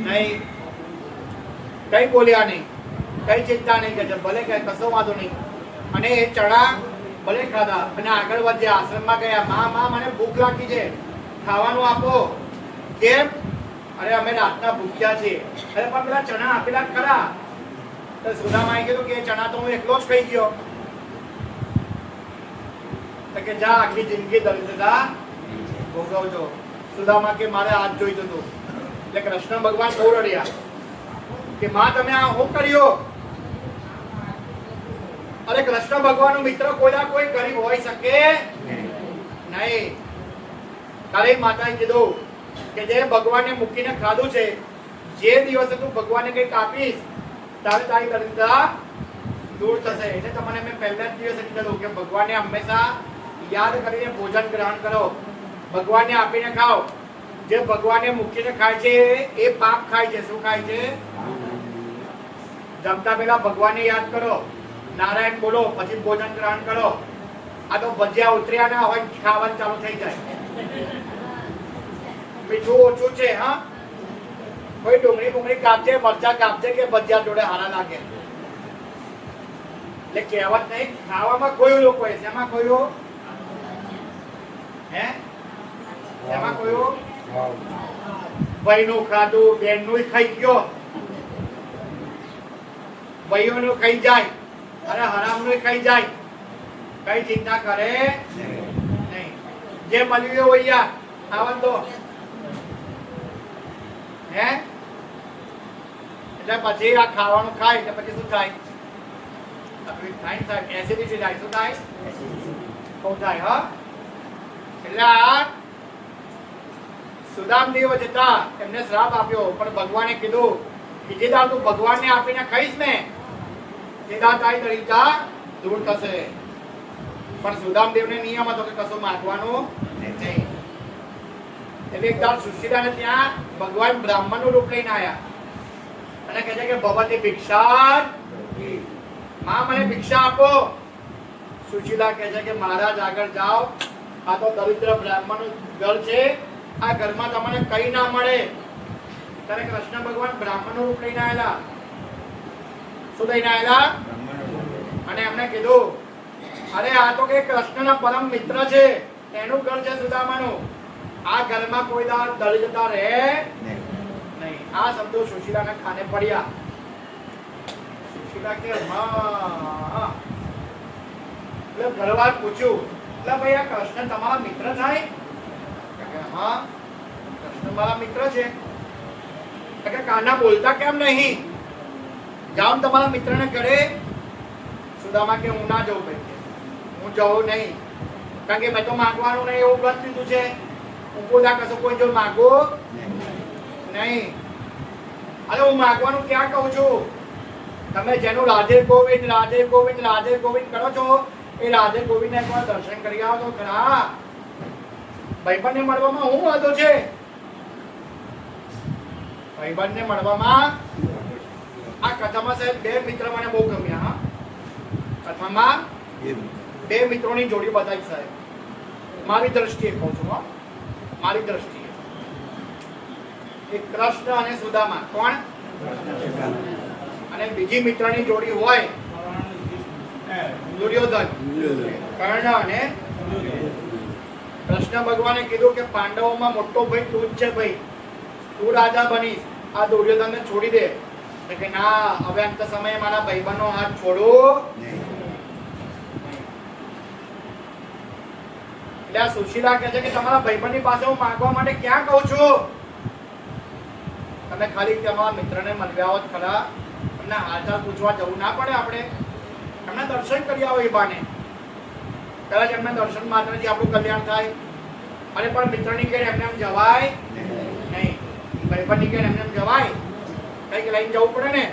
નહીં, કઈ બોલ્યા નહીં, કઈ ચિંતા નહીં કે છે, ભલે કઈ કશો વાંધો નહીં. અને એ ચણા ભલે ખાધા અને આગળ વધ્યા, આશ્રમમાં ગયા. માં મને ભૂખ લાગી છે, ખાવાનું આપો. કેમ? અરે અમે રાતના ભૂખ્યા છીએ. અરે પણ પેલા ચણા આપેલા ખરા. તો સુદામાએ કીધું કે ચણા તો હું એકલો જ ખાઈ ગયો. તો કે જા, આખી જિંદગી દરિદ્રતા ભોગવજો. સુદામા કે મારે હાથ જોઈતું હતું. એટલે કૃષ્ણ ભગવાન બહુ રડ્યા કે માં તમે આ શું કર્યો? અરે કૃષ્ણ ભગવાનનો મિત્ર કોઈ ગરીબ હોઈ શકે નહીં. તારે માતાએ કીધું કે જે ભગવાનને મૂકીને ખાધું છે, જે દિવસે તું ભગવાનને કંઈક આપીશ ત્યારે તારી દરિદ્રતા દૂર થશે. એટલે તમને મેં પહેલા જ દિવસે કીધું કે ભગવાનને હંમેશા યાદ કરીને ભોજન ગ્રહણ કરો, ભગવાનને આપીને ખાઓ. જે ભગવાનને મૂકીને ખાય છે એ પાપ ખાય છે. શું ખાય છે? જમતા પહેલા ભગવાનને યાદ કરો, નારાયણ બોલો, પછી ભોજન ગ્રહણ કરો. આ તો ભજીયા ઉતર્યા ના હોય, ખાવાનું ચાલુ થઈ જાય. મીઠું ઓછું છે. હા, કોઈ ડુંગળી કાપજે, મરચા કાપજે કે ભજીયા જોડે હારા લાગે. એટલે કહેવત નહીં, ખાવામાં કોઈ લોકો શેમાં કોઈ હે શેમાં કોઈ ભાઈનું ખાધું, બેનનું ખાઈ ગયો, ભાઈઓનું ખાઈ જાય, અરે હરામનું ખાઈ જાય, કઈ ચિંતા કરે નહીં. જે મળ્યું હોય યાર ખાવા દો. હે એટલે પછી આ ખાવાનું ખાય એટલે પછી શું થાય? એસિડિટી થાય. શું થાય? બહુ થાય. હા, એટલે આ સુદામદેવ જતા એમને શ્રાપ આપ્યો, પણ ભગવાને કીધું બીજી દાળ તું ભગવાનને આપીને ખાઈશ ને સીધા તારી દરિદ્રતા દૂર થશે. પણ સુદામદેવને નિયમ હતો કે કશું માંગવાનું નહીં. એટલે એક દાળ સુશીલાને ત્યાં ભગવાન બ્રાહ્મણનું રૂપ લઈને આવ્યા અને કહે છે કે ભગવતી ભિક્ષા, માં મને ભિક્ષા આપો. સુશીલા કહે છે કે મહારાજ આગળ જાઓ, આ તો દરિદ્ર બ્રાહ્મણનું ઘર છે, આ ઘરમાં તમને કઈ ના મળે. ત્યારે કૃષ્ણ ભગવાન બ્રાહ્મણનું રૂપ લઈને આવેલા. શું લઈને આવેલા? અને એમને કીધું અરે આ તો કે કૃષ્ણના પરમ મિત્ર છે, એનું ઘર છે સુદામાનું, આ ઘરમાં કોઈ દાળ દરિદ્રતા રહે નહીં. આ શબ્દો સુશીલાના કાને પડ્યા. સુશીલા કે હા. એટલે ઘરવાળ પૂછ્યું, એટલે ભાઈ આ કૃષ્ણ તમારા મિત્ર થાય? હા, કૃષ્ણ મારા મિત્ર છે. એટલે કાના બોલતા કેમ નહીં? જાઓ તમારા મિત્રને ઘરે. સુદામા કે હું ના જઉં, ભાઈ હું જઉં નહીં, કારણ કે મેં તો માંગવાનું નહીં એવું વ્રત લીધું છે. હું પોતા કશું કોઈ જો માંગુ નહીં. અરે હું માંગવાનું ક્યાં કહું છું? તમે જેનું રાધે ગોવિંદ રાધે ગોવિંદ રાધે ગોવિંદ કરો છો, એ રાધે ગોવિંદ એકવાર દર્શન કરી આવો તો ખરા. ભાઈબંધને મળવામાં શું વાંધો છે? ભાઈબંધને મળવામાં આ કથામાં સાહેબ બે મિત્ર મને બહુ ગમ્યા. હા, કથામાં બે મિત્રોની જોડી બતાવી સાહેબ. મારી દ્રષ્ટિએ કહું છું. હા, મારી દ્રષ્ટિએ એક કૃષ્ણ અને સુદામા. કોણ? અને બીજી મિત્રની જોડી હોય દુર્યોધન, કર્ણ અને કૃષ્ણ ભગવાને કીધું કે પાંડવોમાં મોટો ભાઈ તું જ છે, ભાઈ તું રાજા બનીશ, આ દુર્યોધનને છોડી દે. કે ના, હવે અંત સમયે મારા ભાઈબંધનો હાથ છોડો. એટલે આ સુશીલા કહે છે કે તમારા ભાઈબંધની પાસે હું માંગવા માટે ક્યાં કહું છું? તમે ખાલી તમારા મિત્રને મળ્યા હોત ખરા, તમને હાલચાલ પૂછવા જવું ના પડે. આપણે એમને દર્શન કરી આવો. એ બાને કદાચ એમને દર્શન માત્રથી આપણું કલ્યાણ થાય. અને પણ મિત્રની ઘેર એમને એમ જવાય નહીં, ભાઈબંધની ઘેર એમને એમ જવાય કંઈક લઈને જવું પડે ને.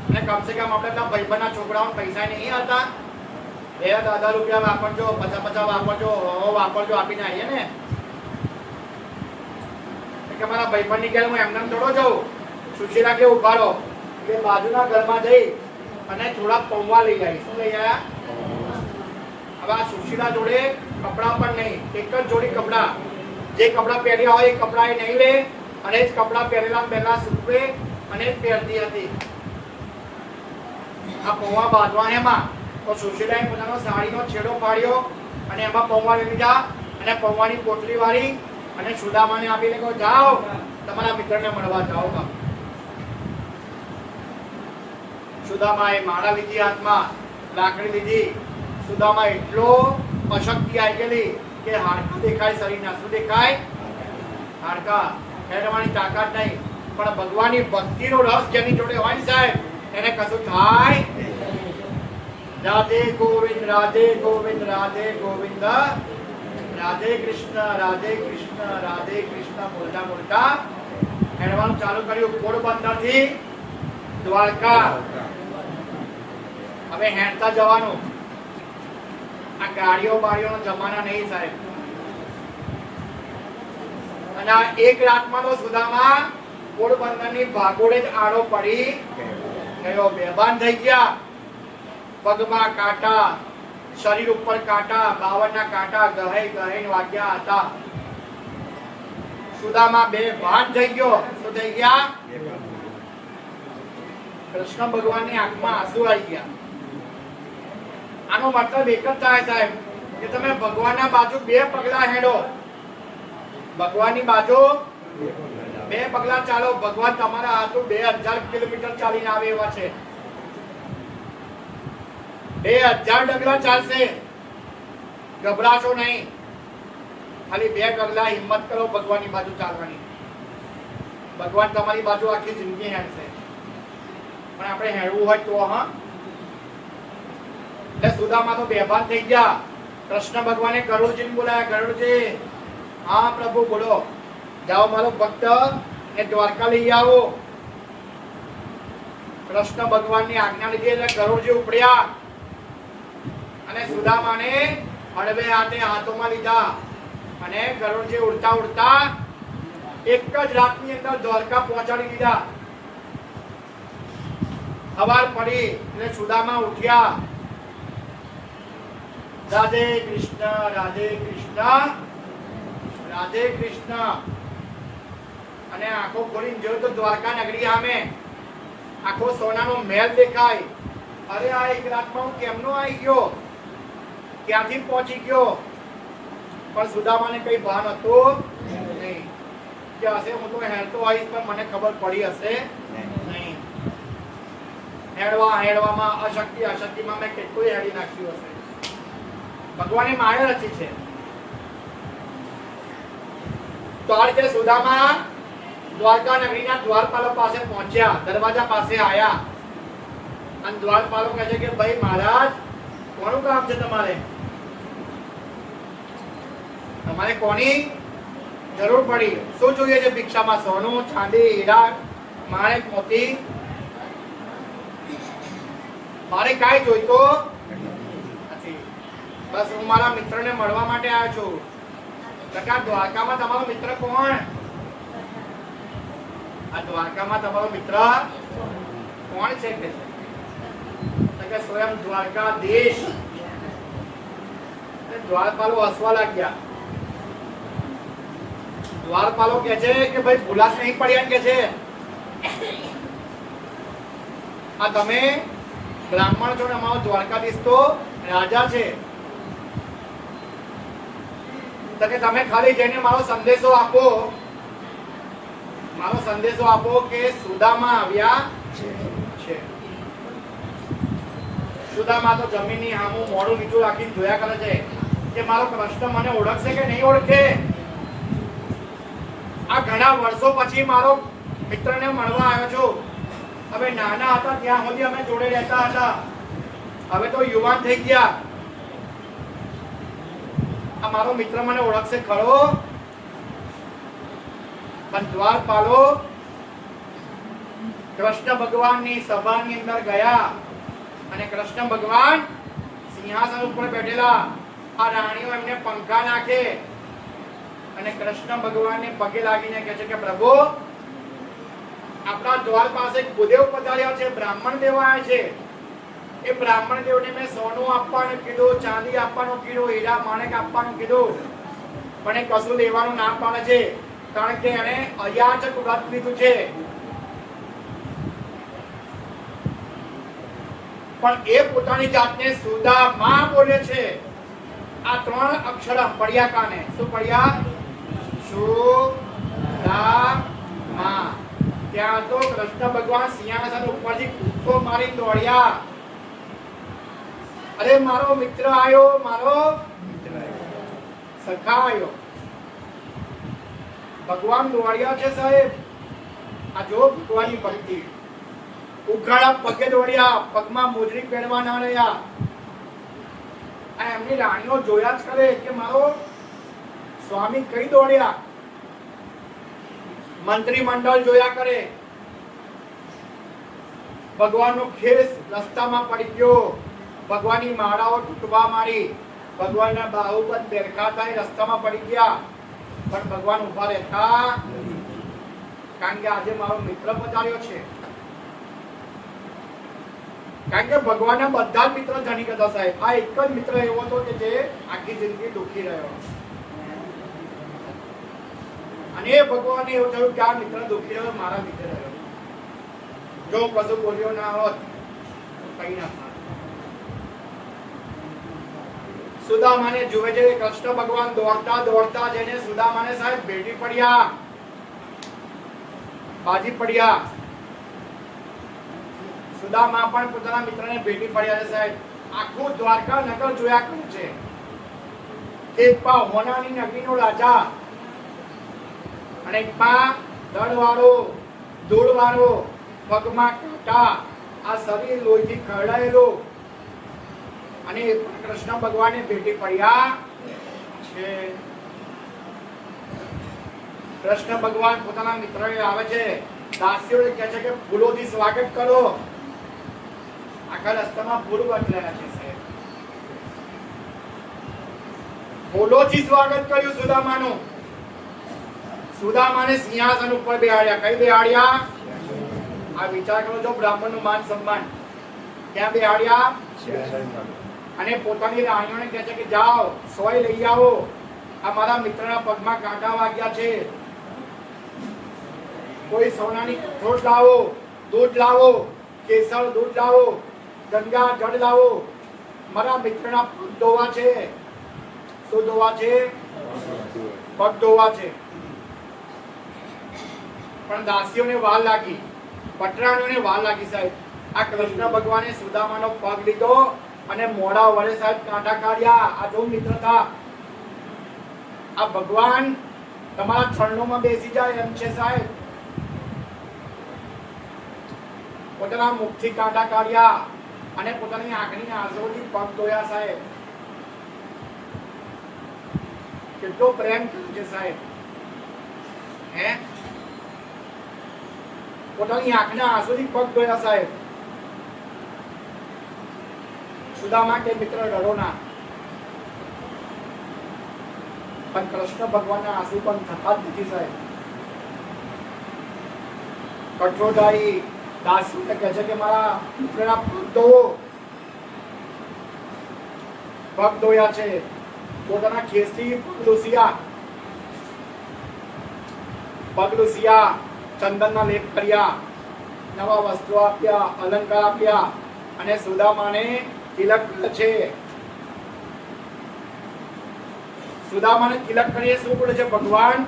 અને કમસે કમ આપણે ત્યાં ભાઈબંધના છોકરાઓને પૈસા નહીં હતા, 1000 રૂપિયા વાપરજો, 50 વાપરજો, 100 વાપરજો આપીને આવીએ ને. કે મારા ભાઈબંધની ઘેર હું એમને થોડો જાઉં. સુશીલા કે ઉભાડો કે બાજુના ઘરમાં જઈ અને થોડા પૌવા લઈ આવી. શું લઈ આવ્યા? હવે આ સુશીલા જોડે કપડા પણ નહીં, એક જ જોડી કપડા, જે કપડા પહેર્યા હોય એ કપડા એ નહીં લે, અને એ જ કપડા પહેરેલા પહેલા સૂકવે અને જ પહેરતી હતી. આ પૌવા બાંધવા એમાં તો સુશીલાએ પોતાનો સાડીનો છેડો પાડ્યો અને એમાં પૌવા લઈ લીધા અને પૌવાની પોટલી વાળી અને સુદામાને આપીને કહો, જાઓ તમારા મિત્રને મળવા જાઓ. સુદામાએ માળા લીધી, હાથમાં લાકડી લીધી. સુદામા એટલો અશક્તિ આવી ગયેલી કે હાડકા દેખાય શરીરના. શું દેખાય? હાડકા. હેડવાની તાકાત નહીં. પણ ભગવાનની ભક્તિનો રસ જેની જોડે હોય ને સાહેબ, એને કશું થાય. રાધે ગોવિંદ રાધે ગોવિંદ રાધે ગોવિંદ, રાધે કૃષ્ણ રાધે કૃષ્ણ રાધે કૃષ્ણ બોલતા બોલતા હેડવાનું ચાલુ કર્યું. પોરબંદર થી દ્વારકા. હવે હેડતા જવાનું. આ ગાડીઓ બાડીઓનો જમાના નહીં સાહેબ. અને આ એક રાતમાં તો સુદામા પોરબંદરની ભાગોળે જ આડો પડી ગયો. બેભાન થઈ ગયા. પગમાં કાંટા, શરીર ઉપર કાંટા, 52 કાંટા ગહે ગહે વાગ્યા હતા. સુદામા બેભાન થઈ ગયો. શું થઈ ગયા? કૃષ્ણ ભગવાનની આંખમાં આંસુ આવી ગયા. આનો મતલબ એક જ થાય સાહેબ કે તમે ભગવાનના બાજુ 2 પગલા હેડો. ભગવાનની બાજુ 2 પગલા ચાલો. ભગવાન તમારા હાથું 2000 કિલોમીટર ચાલીને આવે એવા છે. 2000 ડગલા ચાલશે. ગભરાશો નહીં. ખાલી 2 પગલા હિંમત કરો ભગવાનની બાજુ ચાલવાની. ભગવાન તમારી બાજુ આખી જિંદગી હેડશે. પણ આપણે હેડવું હોય તો. હા, એટલે સુદામા તો બેભાન થઈ ગયા. કૃષ્ણ ભગવાને ગરુડજીને બોલાયા. ગરુડજી, હા પ્રભુ બોલો. જાઓ મારો ભક્ત ને દ્વારકા લઈ આવો. કૃષ્ણ ભગવાનની આજ્ઞા લીધી એટલે ગરુડજી ઉપડ્યા અને સુદામાને હળવે હાથે હાથોમાં લીધા અને ગરુડજી ઉડતા ઉડતા એક જ રાતની અંદર દ્વારકા પહોંચાડી દીધા. સવાર પડી એટલે સુદામા ઉઠ્યા. રાધે કૃષ્ણ રાધે કૃષ્ણ રાધે કૃષ્ણ. અને આંખો ખોલીને જોયું તો દ્વારકા નગરી સામે આખો સોનાનો મહેલ દેખાય. અરે આ એક રાતમાં હું કેમનો આવી ગયો, ક્યાંથી પહોંચી ગયો? પણ સુદામાને કઈ ભાન હતું નહીં કે હશે હું તો હેડતો આવીશ પણ મને ખબર પડી હશે નહીં. હેડવામાં અશક્તિમાં મેં કેટલું હેડી નાખ્યું હશે. ભગવાને માયા રચી છે. તો આ રીતે સુદામા દ્વારકા નગરીના દ્વારપાલો પાસે પહોંચ્યા. દરવાજા પાસે આયા અને દ્વારપાલો કહે છે કે ભાઈ મહારાજ, કોનું કામ છે તમારે? તમારે કોની જરૂર પડી? શું જોઈએ છે ભિક્ષામાં? સોનું, ચાંદી, હીરા, માણેક, મોતી? મારે કાંઈ જોઈતો નથી. બસ હું મારા મિત્રને મળવા માટે આવ્યો છું. દ્વારકામાં તમારો મિત્ર કોણ? આ દ્વારકામાં તમારો મિત્ર કોણ છે? કે સ્વયં દ્વારકાધીશ. દ્વારપાલો હસવા લાગ્યા. દ્વારપાલો કહે છે કે ભાઈ ભૂલાસ નહીં પડ્યા કે છે આ તમે બ્રાહ્મણ છો ને અમારો દ્વારકાધીશ તો રાજા છે. તો કે તમે ખાલી જઈને મારો સંદેશો આપો કે સુદામા આવ્યા છે. સુદામા તો જમીનની સામું મોઢું નીચું રાખીને જોયા કરે છે કે મારો કૃષ્ણ મને ઓળખશે કે નહીં ઓળખે. આ ઘણા વર્ષો પછી મારો મિત્રને મળવા આવ્યો છું. હવે નાના હતા ત્યાં સુધી અમે જોડે રહેતા હતા. હવે તો યુવાન થઈ ગયા. આ મારો મિત્ર મને ઓળખશે ખરો? પણ દ્વારપાલો કૃષ્ણ ભગવાનની સભાની અંદર ગયા અને કૃષ્ણ ભગવાન સિંહાસન ઉપર બેઠેલા. આ રાણીઓ એમને પંખા નાખે અને કૃષ્ણ ભગવાનને પગે લાગીને કહે છે કે પ્રભુ, આપણા દ્વાર પાસે ભૂદેવ પધાર્યા છે, બ્રાહ્મણ દેવ આવ્યા છે. એ બ્રાહ્મણ દેવને મેં સોનું આપવાનું કીધું, ચાંદી આપવાનું કીધું, હીરા માણેક આપવાનું કીધું, પણ એ કશું લેવાનું ના પાડે છે, કારણ કે એને અયાચક વ્રત લીધું છે. પણ એ પોતાની જાતને સુદામા બોલે છે. આ ત્રણ અક્ષર પડ્યા કાને. શું પડ્યા? સુદામા. ત્યાં તો કૃષ્ણ ભગવાન સિંહાસન ઉપરથી કૂદકો મારી દોડ્યા. અરે મારો મિત્ર આયો, મારો સખા આયો. ભગવાન દોડ્યા છે સાહેબ. આ જો ભગવાનની ભક્તિ. ઉઘાડા પગે દોડ્યા, પગમાં મોજડી પહેરવા ના રહ્યા. આ એમની રાણીઓ જોયા જ કરે કે મારો સ્વામી કઈ દોડ્યા. મંત્રી મંડળ જોયા કરે. ભગવાનનો ખેસ રસ્તામાં પડી ગયો, ભગવાનની માળાઓ તૂટવા માંડી, ભગવાનના બાહુબંધ બેરખા થાય, રસ્તામાં પડી ગયા. પણ ભગવાન ઉભા રહેતા, કારણ કે આજે મારો મિત્ર પધાર્યો છે. કારણ કે ભગવાનના બધા જ મિત્રો જાણી ગયા સાહેબ. આ એક જ મિત્ર એવો હતો કે જે આખી જિંદગી દુખી રહ્યો. અને એ ભગવાનને એવું થયું કે આ મિત્ર દુખી રહ્યો, મારા મિત્ર રહ્યો. જો કશું બોલ્યો ના હોત તો કઈ ના થાત. સુદામાને જુએ છે. કૃષ્ણ ભગવાન દોડતા દોડતા જઈને સુદામાને સાહેબ ભેટી પડ્યા, બાજી પડ્યા. સુદામા પણ પોતાના મિત્રને ભેટી પડ્યા છે સાહેબ. આખું દ્વારકા નગર જોયા કર્યું છે. એક પા હોનાની નગરીનો રાજા અને એક પા દળવાળો, ધૂળવાળો, પગમાં કાંટા, આ શરીર લોહીથી ખરડાયેલું. અને કૃષ્ણ ભગવાનને ભેટી પડ્યા છે. કૃષ્ણ ભગવાન પોતાના મિત્રોને આવે છે, દાસીઓને કહે છે કે ફૂલોથી સ્વાગત કરો. આખા રસ્તામાં ફૂલ બદલાયા છે સાહેબ. ફૂલોથી સ્વાગત કર્યું સુદામાનું. સુદામાને સિંહાસન ઉપર બેહાડ્યા. કઈ બેહાડ્યા? આ વિચાર કરો છો, બ્રાહ્મણનું માન સન્માન. ક્યાં બેહાડ્યા? અને પોતાની રાણીઓને કહે છે કે જાઓ, સોય લઈ આવો. આ મારા મિત્રના પગમાં કાંટા વાગ્યા છે. કોઈ સોનાની કઠોળ લાવો, દૂધ લાવો, કેસર દૂધ લાવો, ગંગા જળ લાવો. મારા મિત્રના પગ ધોવા છે. શું ધોવા છે? પગ ધોવા છે. પણ દાસીઓને વાર લાગી, પટરાણીઓને વાર લાગી સાહેબ. આ કૃષ્ણ ભગવાને સુદામાનો પગ લીધો અને મોઢા વડે સાહેબ કાંટા કાઢ્યા. આ જો મિત્રતા. આ ભગવાન તમારા ચરણોમાં બેસી જાય એમ છે સાહેબ. પોતાના મુખથી કાંટા કાઢ્યા અને પોતાની આંખની આંસુઓથી પગ ધોયા સાહેબ. કેટલો પ્રેમ કર્યો છે સાહેબ. હે, પોતાની આંખના આંસુથી પગ ધોયા સાહેબ. સુદામા કે મિત્ર ડરો ના. પણ કૃષ્ણ ભગવાનના આંસુ પણ થતા જ નથી સાહેબ. કઠોળદારી દાસીને કહે છે કે મારા મિત્રના પગ ધોવો. પગ ધોયા છે. પોતાના ખેસથી પગ લૂસ્યા. પગ લૂસ્યા, ચંદનના લેપ કર્યા, નવા વસ્ત્રો આપ્યા, અલંકાર આપ્યા અને સુદામાને તિલક કરે છે. સુદામાને તિલક કરીએ શું બોલે છે ભગવાન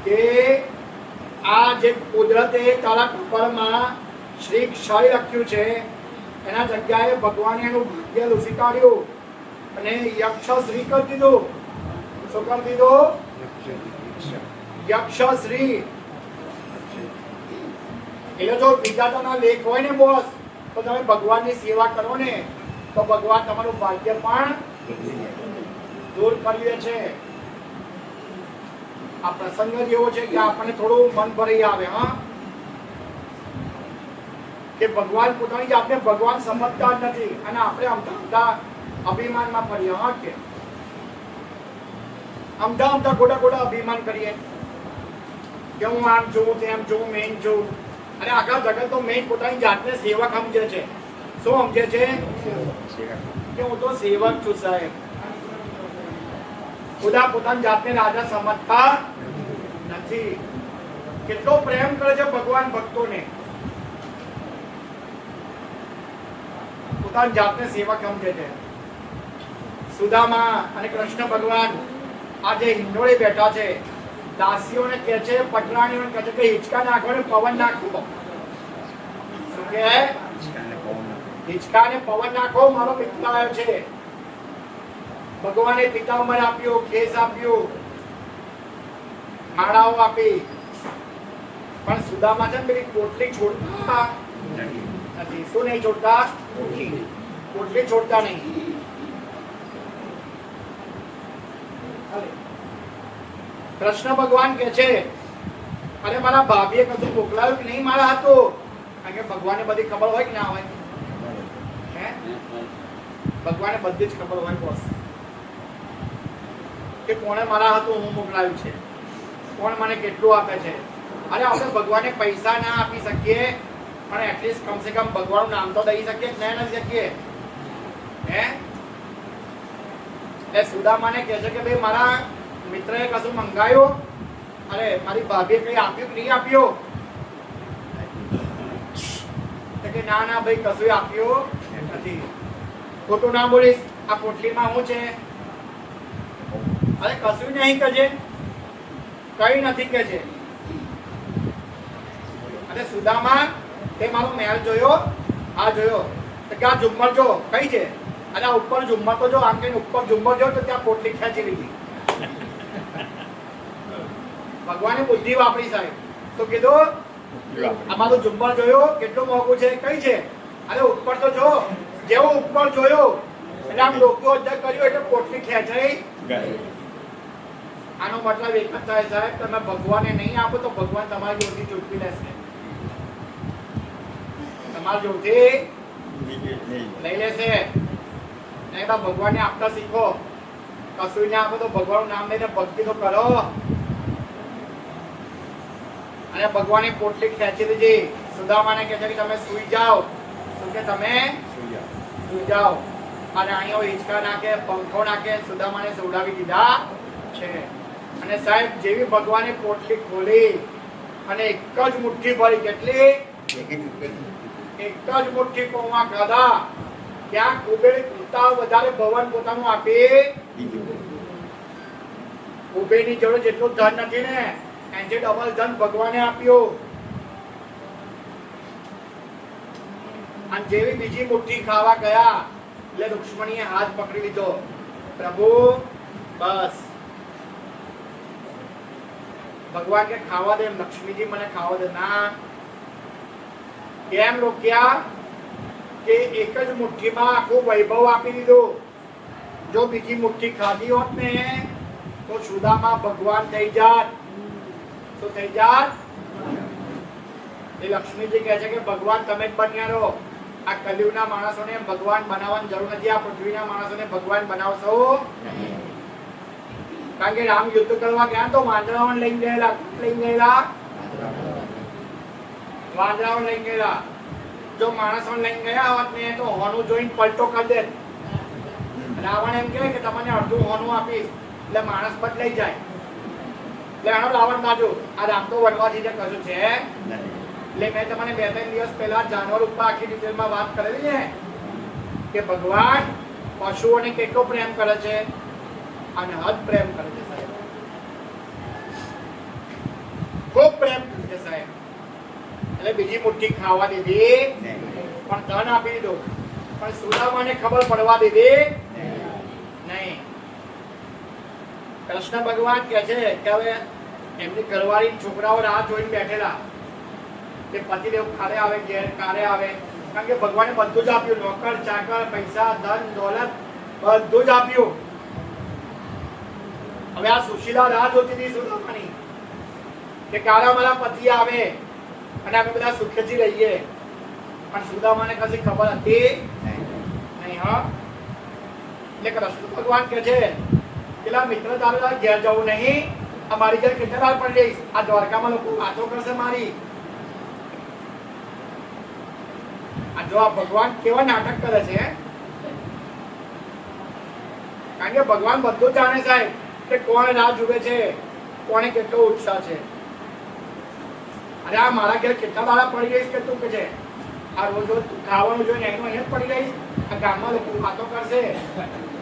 કે આ જે કુદરતે તારા કપાળમાં શ્રી ક્ષય લખ્યું છે એના જગ્યાએ ભગવાને એનું ભાગ્ય લૂસી કાઢ્યું અને યક્ષશ્રી કરી દીધું. શું કરી દીધું? યક્ષશ્રી. એટલે જો વિધાતાના લેખ હોય ને બોસ, તો તમે ભગવાનની સેવા કરો ને તો ભગવાન તમારું ભાગ્ય પણ દૂર કરી દે છે. આ પ્રસંગ જ એવો છે કે આપણને થોડું મન ભરાઈ આવે. હા, કે ભગવાન પોતાની જાતને ભગવાન સમજતા જ નથી અને આપણે અમથા અભિમાનમાં પડીએ. હા કે અમથા ખોટા અભિમાન કરીએ કે હું આમ છું તેમ છું મેન છું. અને આખા જગત તો મેન પોતાની જાતને સેવક સમજે છે. શું સમજે છે? કે હું તો સેવક છું સાહેબ. ખુદા પોતાની જાતને રાજા સમજતા નથી. કેટલો પ્રેમ કરે છે ભગવાન ભક્તોને. પોતાની જાતને સેવક સમજે છે. સુદામા અને કૃષ્ણ ભગવાન આજે હિંડોળે બેઠા છે. દાસીઓને કહે છે, પટરાણીઓને કહે છે કે હિંચકા નાખો ને પવન નાખો. શું કહે? હિંચકા ને પવન નાખો. મારો મિત્ર આવ્યો છે. ભગવાને પિતાંબર આપ્યો, કેસ આપ્યો, માળાઓ આપી, પણ સુદામા છે ને પેલી પોટલી છોડતા નથી. શું નહીં છોડતા? પોટલી છોડતા નહીં. કૃષ્ણ ભગવાન કે છે અરે મારા ભાભીએ કશું મોકલાયું કે નહીં મારા હાથો? કારણ કે ભગવાનને બધી ખબર હોય કે ના હોય? ભગવાનને બધી જ ખબર હોય બોસ કે કોણે મારા હાથું હું મોકલાયું છે, કોણ મને કેટલું આપે છે. અરે આપણે ભગવાનને પૈસા ના આપી શકીએ પણ એટલીસ્ટ કમસે કમ ભગવાનનું નામ તો દઈ શકીએ કે ના શકીએ? એ સુદામાને કહે છે કે ભાઈ મારા મિત્રએ કશું મંગાયું, અરે મારી ભાભીએ કઈ આપ્યું કે નહીં આપ્યું? કે ના ના ભાઈ કશું આપ્યું નથી. ખોટું ના બોલીશ. આ પોટલીમાં શું છે? અરે કશું નહીં કહેજે, કઈ નથી કહેજે. અને સુદામા તે મારો મહેલ જોયો? આ જોયો. તો કે આ ઝુમ્મર જો કઈ છે? અને આ ઉપર ઝુમ્મર તો જો, આમ કે ઉપર ઝુમ્મર જો તો ત્યાં પોટલી ખેંચી લીધી. ભગવાને બુદ્ધિ વાપરી સાહેબ. તો કીધું અમારું ઝુમ્મર જોયો કેટલું મોંઘું છે? કઈ છે? અરે ઉપર તો જો. જેવો ઉપર જોયો એટલે આમ લોકો અધ્યય કર્યું એટલે પોટલી ખેંચાઈ ગઈ. આનો મતલબ એક જ થાય સાહેબ, તમે ભગવાને નહીં આપો તો ભગવાન તમારી જોડથી ચૂકવી લેશે. તમારી જોડથી લઈ લેશે. નહીં તો ભગવાનને આપતા શીખો. કશું ના આપો તો ભગવાનનું નામ લઈને ભક્તિ તો કરો. અને ભગવાને પોટલી ખેંચી દીધી. સુદામાને કહે છે કે તમે સૂઈ જાઓ. શું કે તમે સૂઈ જાઓ. અને અહીંયા હિંચકા નાખે, પંખો નાખે, સુદામાને સુવડાવી દીધા છે. અને સાહેબ જેવી ભગવાને પોટલી ખોલી અને એક જ મુઠ્ઠી ભરી. કેટલી? એક જ મુઠ્ઠી પૌવા ખાધા. ત્યાં કુબેર કરતા વધારે ભવન પોતાનું આપી. કુબેરની જોડે જેટલું ધન નથી ને એનથી ડબલ ધન ભગવાને આપ્યું. અને જેવી બીજી મુઠ્ઠી ખાવા ગયા એટલે રુક્ષ્મણીએ હાથ પકડી લીધો. પ્રભુ બસ. ભગવાન કે ખાવા દે, લક્ષ્મીજી મને ખાવા દે. ના. કેમ રોક્યા? કે એક જ મુઠ્ઠીમાં આખું વૈભવ આપી દીધું. જો બીજી મુઠ્ઠી ખાધી હોત ને તો સુદામા ભગવાન થઈ જાત. શું થઈ જાત? એ લક્ષ્મીજી કહે છે કે ભગવાન તમે જ બન્યા રહો. આ કલિયુગના માણસોને ભગવાન બનાવવાની જરૂર નથી. આ પૃથ્વીના માણસોને ભગવાન બનાવશો. કારણ કે રામ યુદ્ધ કરવા ગયા તો વાંદરાઓને લઈને ગયેલા. વાંદરાઓ લઈને ગયેલા. જો માણસો લઈને ગયા હોત ને તો હોનું જોઈને પલટો કરી દે. રાવણ એમ કહે કે તમને અડધું હોનું આપીશ એટલે માણસ બદલાઈ જાય. એટલે આનો રાવણ બાજુ. આ રામ તો વનવાસી છે, કશું છે. એટલે મેં તમને 2-3 દિવસ પહેલા જાનવર ઉપર આખી ડિટેલમાં વાત કરેલી ને કે ભગવાન પશુઓને કેટલો પ્રેમ કરે છે. અને હદ પ્રેમ કરે છે સાહેબ. ખૂબ પ્રેમ કરે છે સાહેબ. એટલે બીજી મુઠ્ઠી ખાવા દીધી પણ ધન આપી દીધું. પણ સુદામાને ખબર પડવા દીધી નહીં. કૃષ્ણ ભગવાન કહે છે કે હવે એમની ઘરવાળી છોકરાઓ રાહ જોઈને બેઠેલા કે પતિદેવ કારે આવે, ઘેર કારે આવે. કારણ કે ભગવાને બધું જ આપ્યું. નોકર ચાકર, પૈસા, ધન દોલત બધું જ આપ્યું. હવે આ સુશીલા રાહ જોતી હતી સુદામાની કે કારા મારા પતિ આવે અને આપણે બધા સુખેથી રહીએ. પણ સુદામાને કશી ખબર હતી નહીં. હા, એટલે કૃષ્ણ ભગવાન કહે છે પેલા મિત્ર તારે ઘેર જવું નહીં, અમારી ઘેર કેટલા વાર પડી જઈશ, આ દ્વારકામાં લોકો વાતો કરશે મારી. આ જો આ ભગવાન કેવા નાટક કરે છે, કારણ કે ભગવાન બધું જાણે સાહેબ કે કોણ રાહ જુએ છે, કોને કેટલો ઉત્સાહ છે. અરે આ મારા ઘેર કેટલા દાડા પડી જઈશ કે તું કે છે આ રોજ રોજ ખાવાનું જોઈને એનું અહીંયા જ પડી જઈશ, આ ગામમાં લોકો વાતો કરશે.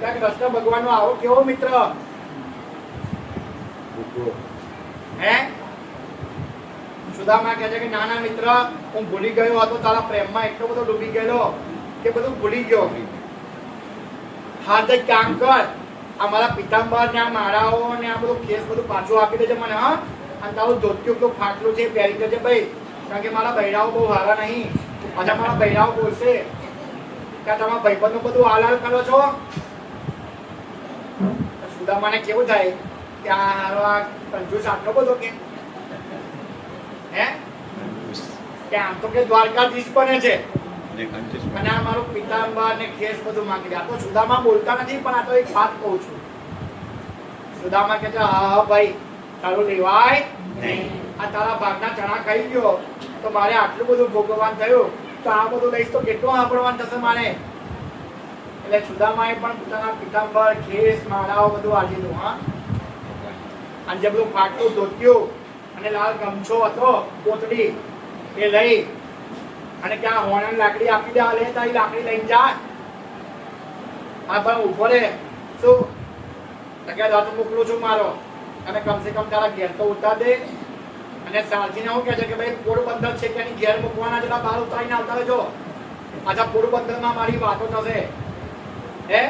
ત્યાં કૃષ્ણ ભગવાનનો આવો કેવો મિત્ર હે. સુદામા કહે છે કે નાના મિત્ર, હું ભૂલી ગયો હતો તારા પ્રેમમાં, એટલો બધો ડૂબી ગયેલો કે બધું ભૂલી ગયો. હા તો કામ કર, આ મારા પિતાંબર ને આ માળાઓ ને આ બધું કેસ બધું પાછું આપી દેજે મને. હા, અને તારું ધોતિયું તો ફાટલું છે પહેરી દેજે ભાઈ, કારણ કે મારા બૈરાઓ બહુ સારા નહીં. પાછા મારા બૈરાઓ બોલશે કે તમે ભાઈબંધનું બધું હાલ કરો છો. સુદામાને કેવું થાય કે આ હારો આ કંજૂસ આટલો બધો કે હે, કે આમ તો કે દ્વારકાધીશ બને છે અને આ મારો પિતાંબર ને ખેસ બધું માંગી દે. આ તો સુદામા બોલતા નથી, પણ આ તો એક વાત કહું છું. સુદામા કહે છે હા ભાઈ તારું લેવાય નહીં, આ તારા ભાગના ચણા ખાઈ ગયો તો મારે આટલું બધું ભોગવવાનું થયું, તો આ બધું લઈશ તો કેટલું સાંભળવાનું થશે મારે. એટલે સુદામાએ પણ પોતાના પિતાંબર ખેસ માળાઓ બધું આપી દીધું. હા, અને જે બધું ફાટલું ધોતિયું અને લાલ ગમછો હતો પોતડી એ લઈ અને ક્યાં હોણાની લાકડી આપી દે, લે તારી લાકડી લઈને જા. આ પણ ઉભો રે, શું કે દાંત મોકલું છું મારો, અને કમસે કમ તારા ઘેર તો ઉતાર દે. અને સારથીને શું કહે છે કે ભાઈ પોરબંદર છે કે એની ઘેર મૂકવાના જેટલા બહાર ઉતારીને આવતા રહેજો. પાછા પોરબંદરમાં મારી વાતો થશે હે.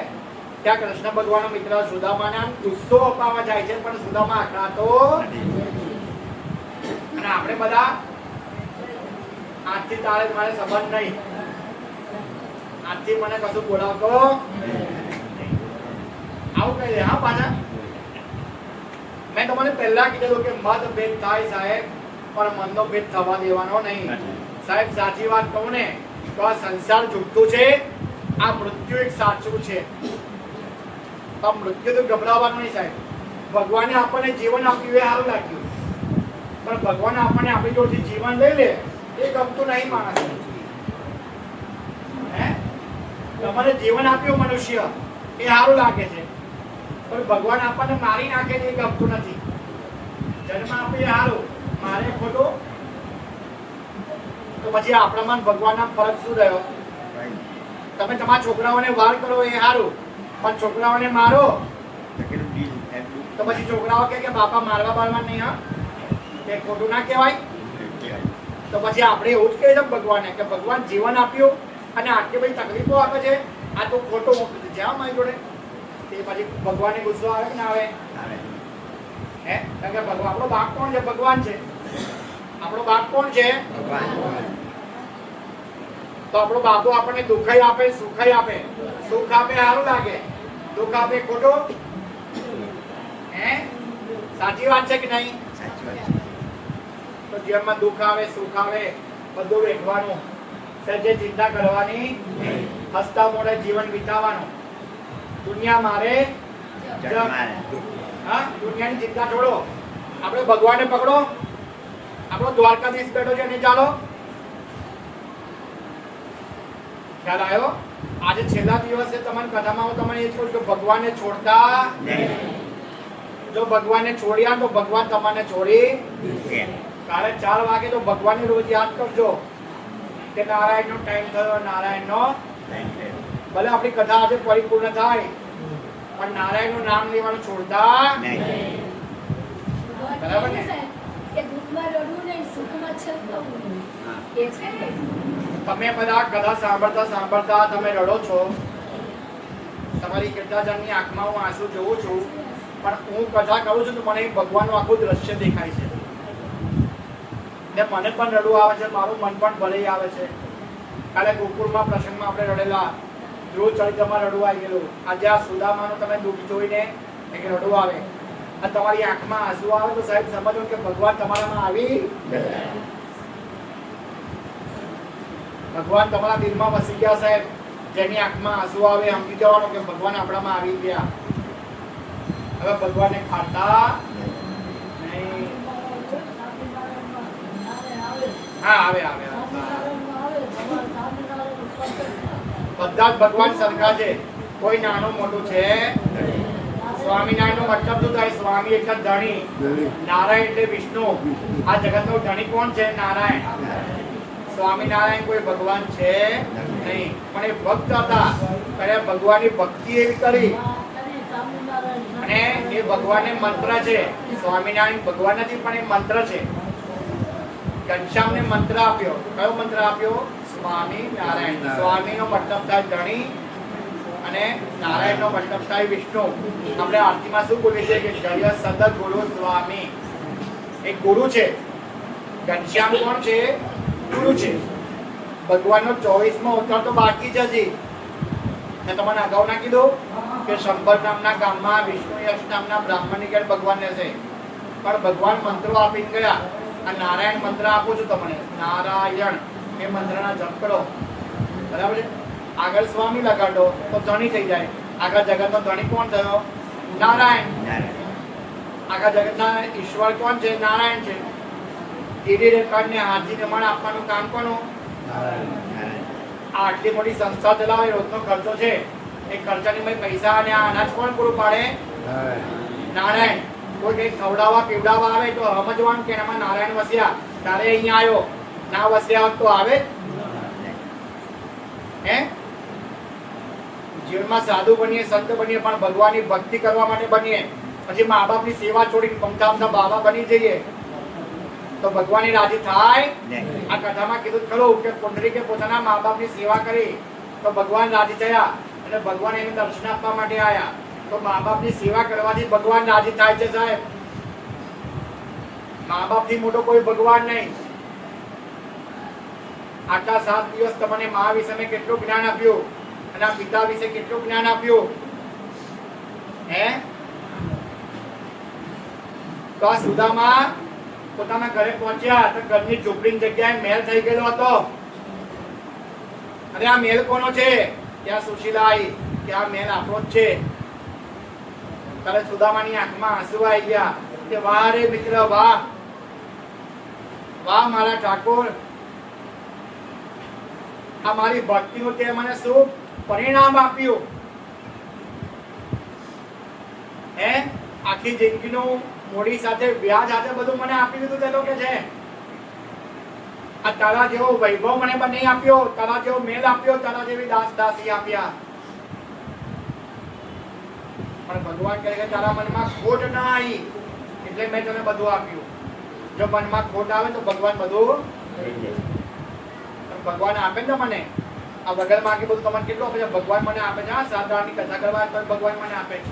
ત્યાં કૃષ્ણ ભગવાનનો મિત્ર સુદામાને ગુસ્સો અપાવવા જાય છે, પણ સુદામા આખરાતો. અને આપણે બધા આજથી તારે મારે સંબંધ નહીં, આજથી મને કશું બોલાવતો આવું કહી દે. હા, પાછા મેં તમને પહેલા કીધેલું કે મતભેદ થાય સાહેબ, પણ મનનો ભેદ થવા દેવાનો નહીં. સાહેબ સાચી વાત કહું ને તો આ સંસાર જુઠ્ઠું છે, આ મૃત્યુ એક સાચું છે. તો મૃત્યુ તો ગભરાવાનું નહીં સાહેબ. ભગવાને આપણને જીવન આપ્યું એ સારું લાગ્યું, પણ ભગવાન આપણને આપણી જોડથી જીવન લઈ લે એ ગમતું નહીં માણસ. હે, તમારે જીવન આપ્યું મનુષ્ય એ સારું લાગે છે, પણ ભગવાન આપણને મારી નાખે એ ગમતું નથી. જન્મ આપે એ સારું, મારે ખોટું, તો પછી આપણામાં ભગવાનના ફરક શું રહ્યો? તમે તમારા છોકરાઓને વાર કરો એ સારું, પણ છોકરાઓને મારો તો પછી છોકરાઓ કે બાપા મારવા બારવા નહીં. હા, એ ખોટું ના કહેવાય. તો પછી આપણે એવું જ કહીએ ભગવાને કે ભગવાન જીવન આપ્યું અને આટલી બધી તકલીફો આપે છે, આ તો ખોટું જ્યાં મારી જોડે. તે પછી ભગવાનને ગુસ્સો આવે કે ના આવે? હે, કારણ કે ભગવાન આપણો બાપ કોણ છે? ભગવાન છે. આપણો બાપ કોણ છે? ભગવાન. તો આપણો બાપુ આપણને દુઃખ આપે, સુખ આપે. સુખ આપે સારું લાગે, દુઃખ આપે ખોટું. હે, સાચી વાત છે કે નહીં? સાચી વાત છે. તો જીવનમાં દુઃખ આવે, સુખ આવે, બધું વેઠવાનું, સજે ચિંતા કરવાની, હસતા મોઢે જીવન વિતાવવાનું. દુનિયા મારે, હા, દુનિયાની ચિંતા છોડો, આપણે ભગવાનને પકડો. આપણો દ્વારકાધીશ બેઠો છે એને ચાલો. ખ્યાલ આવ્યો? આજે છેલ્લા દિવસે તમારી કથામાં હું તમને એ જ કહું કે ભગવાનને છોડતા નહીં. જો ભગવાનને છોડ્યા તો ભગવાન તમને છોડી. કાલે 4 વાગે તો ભગવાનને રોજ યાદ કરજો કે નારાયણનો ટાઈમ થયો, નારાયણનો. ભલે આપણી કથા આજે પરિપૂર્ણ થાય, પણ નારાયણનું નામ લેવાનું છોડતા નહીં. બરાબર ને? તમે બધા કથા સાંભળતા સાંભળતા તમે રડો છો. તમારી કેટલા જણની આંખમાં હું આંસુ જોઉં છું, પણ હું કથા કરું છું તો મને ભગવાનનું આખું દ્રશ્ય દેખાય છે ને મને પણ રડવું આવે છે, મારું મન પણ ભરાઈ આવે છે. કાલે ગોકુળમાં પ્રસંગમાં આપણે રડેલા, ધ્રુવ ચરિત્રમાં રડવું આવી ગયેલું. આજે આ સુદામાનું તમે દુઃખ જોઈને એક રડવું આવે અને તમારી આંખમાં આંસુ આવે તો સાહેબ સમજો કે ભગવાન તમારામાં આવી. ભગવાન તમારા દિલમાં વસી ગયા સાહેબ. જેની આંખમાં આંસુ આવે સમજી જવાનું કે ભગવાન આપણામાં આવી ગયા. હવે ભગવાનને ખાતા નહીં. હા આવે આવે બધા જ ભગવાન સરખા છે, કોઈ નાનું મોટું છે. સ્વામિનારાયણ નો મતલબ શું થાય? સ્વામી એટલે ધણી, નારાયણ એટલે વિષ્ણુ. આ જગત નો ધણી કોણ છે? નારાયણ. સ્વામિનારાયણ કોઈ ભગવાન છે નહીં, પણ એ ભક્ત હતા. ત્યારે ભગવાનની ભક્તિ એવી કરી અને એ ભગવાનને મંત્ર છે. સ્વામિનારાયણ ભગવાન નથી પણ એ મંત્ર છે. ઘનશ્યામને મંત્ર આપ્યો. કયો મંત્ર આપ્યો? સ્વામિનારાયણ. સ્વામી નો મતલબ થાય ધણી અને નારાયણ નો મતલબ થાય વિષ્ણુ. આપણે આરતીમાં શું બોલીએ છીએ કે જય સત ગુરુ સ્વામી. એક ગુરુ છે. ઘનશ્યામ કોણ છે? ગુરુ છે. ભગવાનનો 24મો અવતાર તો બાકી જ હજી. મેં તમને અગાઉ ના કીધું કે શંભર નામના ગામમાં વિષ્ણુ યશ નામના બ્રાહ્મણની ઘેર ભગવાન રહેશે. પણ ભગવાન મંત્રો આપીને ગયા. આ નારાયણ મંત્ર આપું છું તમને. નારાયણ એ મંત્રના જપ કરો. બરાબર છે? આગળ સ્વામી લગાડો તો ધણી થઈ જાય. આગળ જગતનો ધણી કોણ થયો? નારાયણ. આખા જગતના ઈશ્વર કોણ છે? નારાયણ છે. ઈડી રેખાને હાથીને મણ આપવાનું કામ કોનું? આટલી મોટી સંસ્થા ચલાવે, રોજનો ખર્ચો છે. એ ખર્ચાની પૈસા અને આ અનાજ કોણ પૂરું પાડે? નારાયણ. કોઈ કઈ ખવડાવવા પીવડાવવા આવે તો સમજવાનું કે એમાં નારાયણ વસ્યા. તારે અહીંયા આવ્યો, ના વસ્યા હોત તો આવે હે? જીવનમાં સાધુ બનીએ, સંત બનીએ, પણ ભગવાનની ભક્તિ કરવા માટે બનીએ. પછી મા બાપની સેવા છોડીને પંખા બાબા બની જઈએ તો ભગવાન રાજી થાય? આ કથામાં કીધું ખરું કે પુંડરીકે પોતાના મા બાપની સેવા કરી તો ભગવાન રાજી થયા અને ભગવાન એને દર્શન આપવા માટે આવ્યા. તો મા બાપની સેવા કરવાથી ભગવાન રાજી થાય છે સાહેબ. મા બાપથી મોટો કોઈ ભગવાન નહીં. આટલા 7 દિવસ તમને મા વિશે મેં કેટલું જ્ઞાન આપ્યું અને આ પિતા વિશે કેટલું જ્ઞાન આપ્યું હે? તો આ સુદામા પોતાના ઘરે પહોંચ્યા તો ઘરની ઝૂંપડીની જગ્યાએ મહેલ થઈ ગયેલો હતો. અરે આ મહેલ કોનો છે? ત્યાં સુશીલા આવી કે આ મહેલ આપણો જ છે. ત્યારે સુદામાની આંખમાં આંસુ આવી ગયા કે વાહ રે મિત્ર, વાહ વાહ મારા ઠાકોર, આ મારી ભક્તિનું તે મને શું પરિણામ આપ્યું હે? આખી જિંદગીનું મોડી સાથે વ્યાજ સાથે બધું મને આપી દીધું તે લોકો છે. આ તારા જેવો વૈભવ મને નહીં આપ્યો, તારા જેવો મેલ આપ્યો, તારા જેવી દાસ દાસી આપ્યા. પણ ભગવાન કહે કે તારા મનમાં ખોટ ના આવી એટલે મેં તને બધું આપ્યું. જો મનમાં ખોટ આવે તો ભગવાન બધું ભગવાન આપે ને મને. આ વગર માંગે બધું તમને કેટલું આપે છે? ભગવાન મને આપે છે. હા, 7 દાડાની કથા કરવા તો ભગવાન મને આપે છે.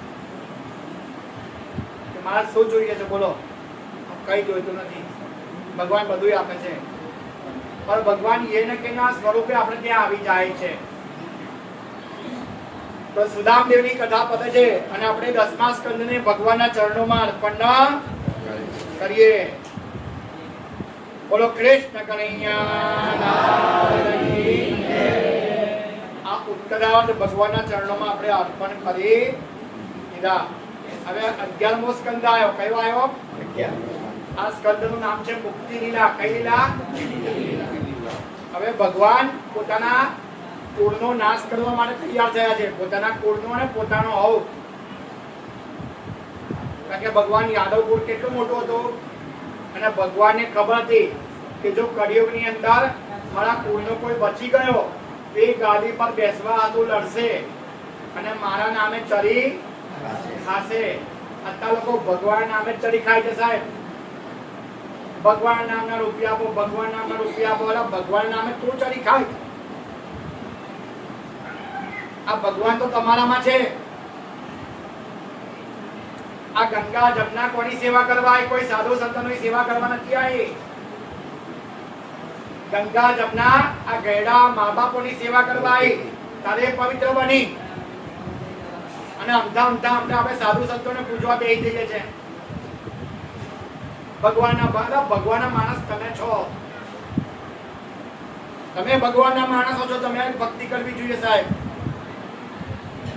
મારા શું જોઈએ છે બોલો? કઈ જોઈતું નથી. ભગવાન બધું આપે છે. પણ ભગવાન એને કે સ્વરૂપે આપણે ત્યાં આવી જાય છે. તો સુદામદેવની કથા પતે છે અને આપણે 10મા સ્કંદને ભગવાનના ચરણોમાં અર્પણ કરીએ. બોલો કૃષ્ણ કનૈયા. આ ઉત્તરાર્ધ ભગવાનના ચરણોમાં આપણે અર્પણ કરી દીધા. હવે 11મો સ્કંદ આવ્યો. કયો આવ્યો? આ સ્કંદનું નામ છે મુક્તિ લીલા. કઈ લીલા? હવે ભગવાન પોતાના કુળનો નાશ કરવા માટે તૈયાર થયા છે. પોતાના કુળનો અને પોતાનો હોવ. કારણ કે ભગવાન યાદવ કુળ કેટલું મોટું હતું અને ભગવાનને ખબર હતી કે જો કળિયુગની અંદર મારા કુળનો કોઈ બચી ગયો તો એ ગાદી પર બેસવા હતું લડશે અને મારા નામે ચરી ખાશે. અત્યારે લોકો ભગવાન નામે ચરી ખાય છે સાહેબ. ભગવાન નામના રૂપિયા આપો, ભગવાન નામના રૂપિયા આપો. ભગવાન નામે તું ચરી ખાય. આ ભગવાન તો તમારામાં છે. આ ગંગા જમના કોની સેવા કરવા આવી? કોઈ સાધુ સંતોની સેવા કરવા નથી આવી. ગંગા જમના આ ગયડા મા બાપોની સેવા કરવા આવી. તારે પવિત્ર બની અને આપણે સાધુ સંતોને પૂજવા બેસી જઈએ છે. ભગવાનના માણસ તમે છો. તમે ભગવાનના માણસો છો, તમે ભક્તિ કરવી જોઈએ સાહેબ.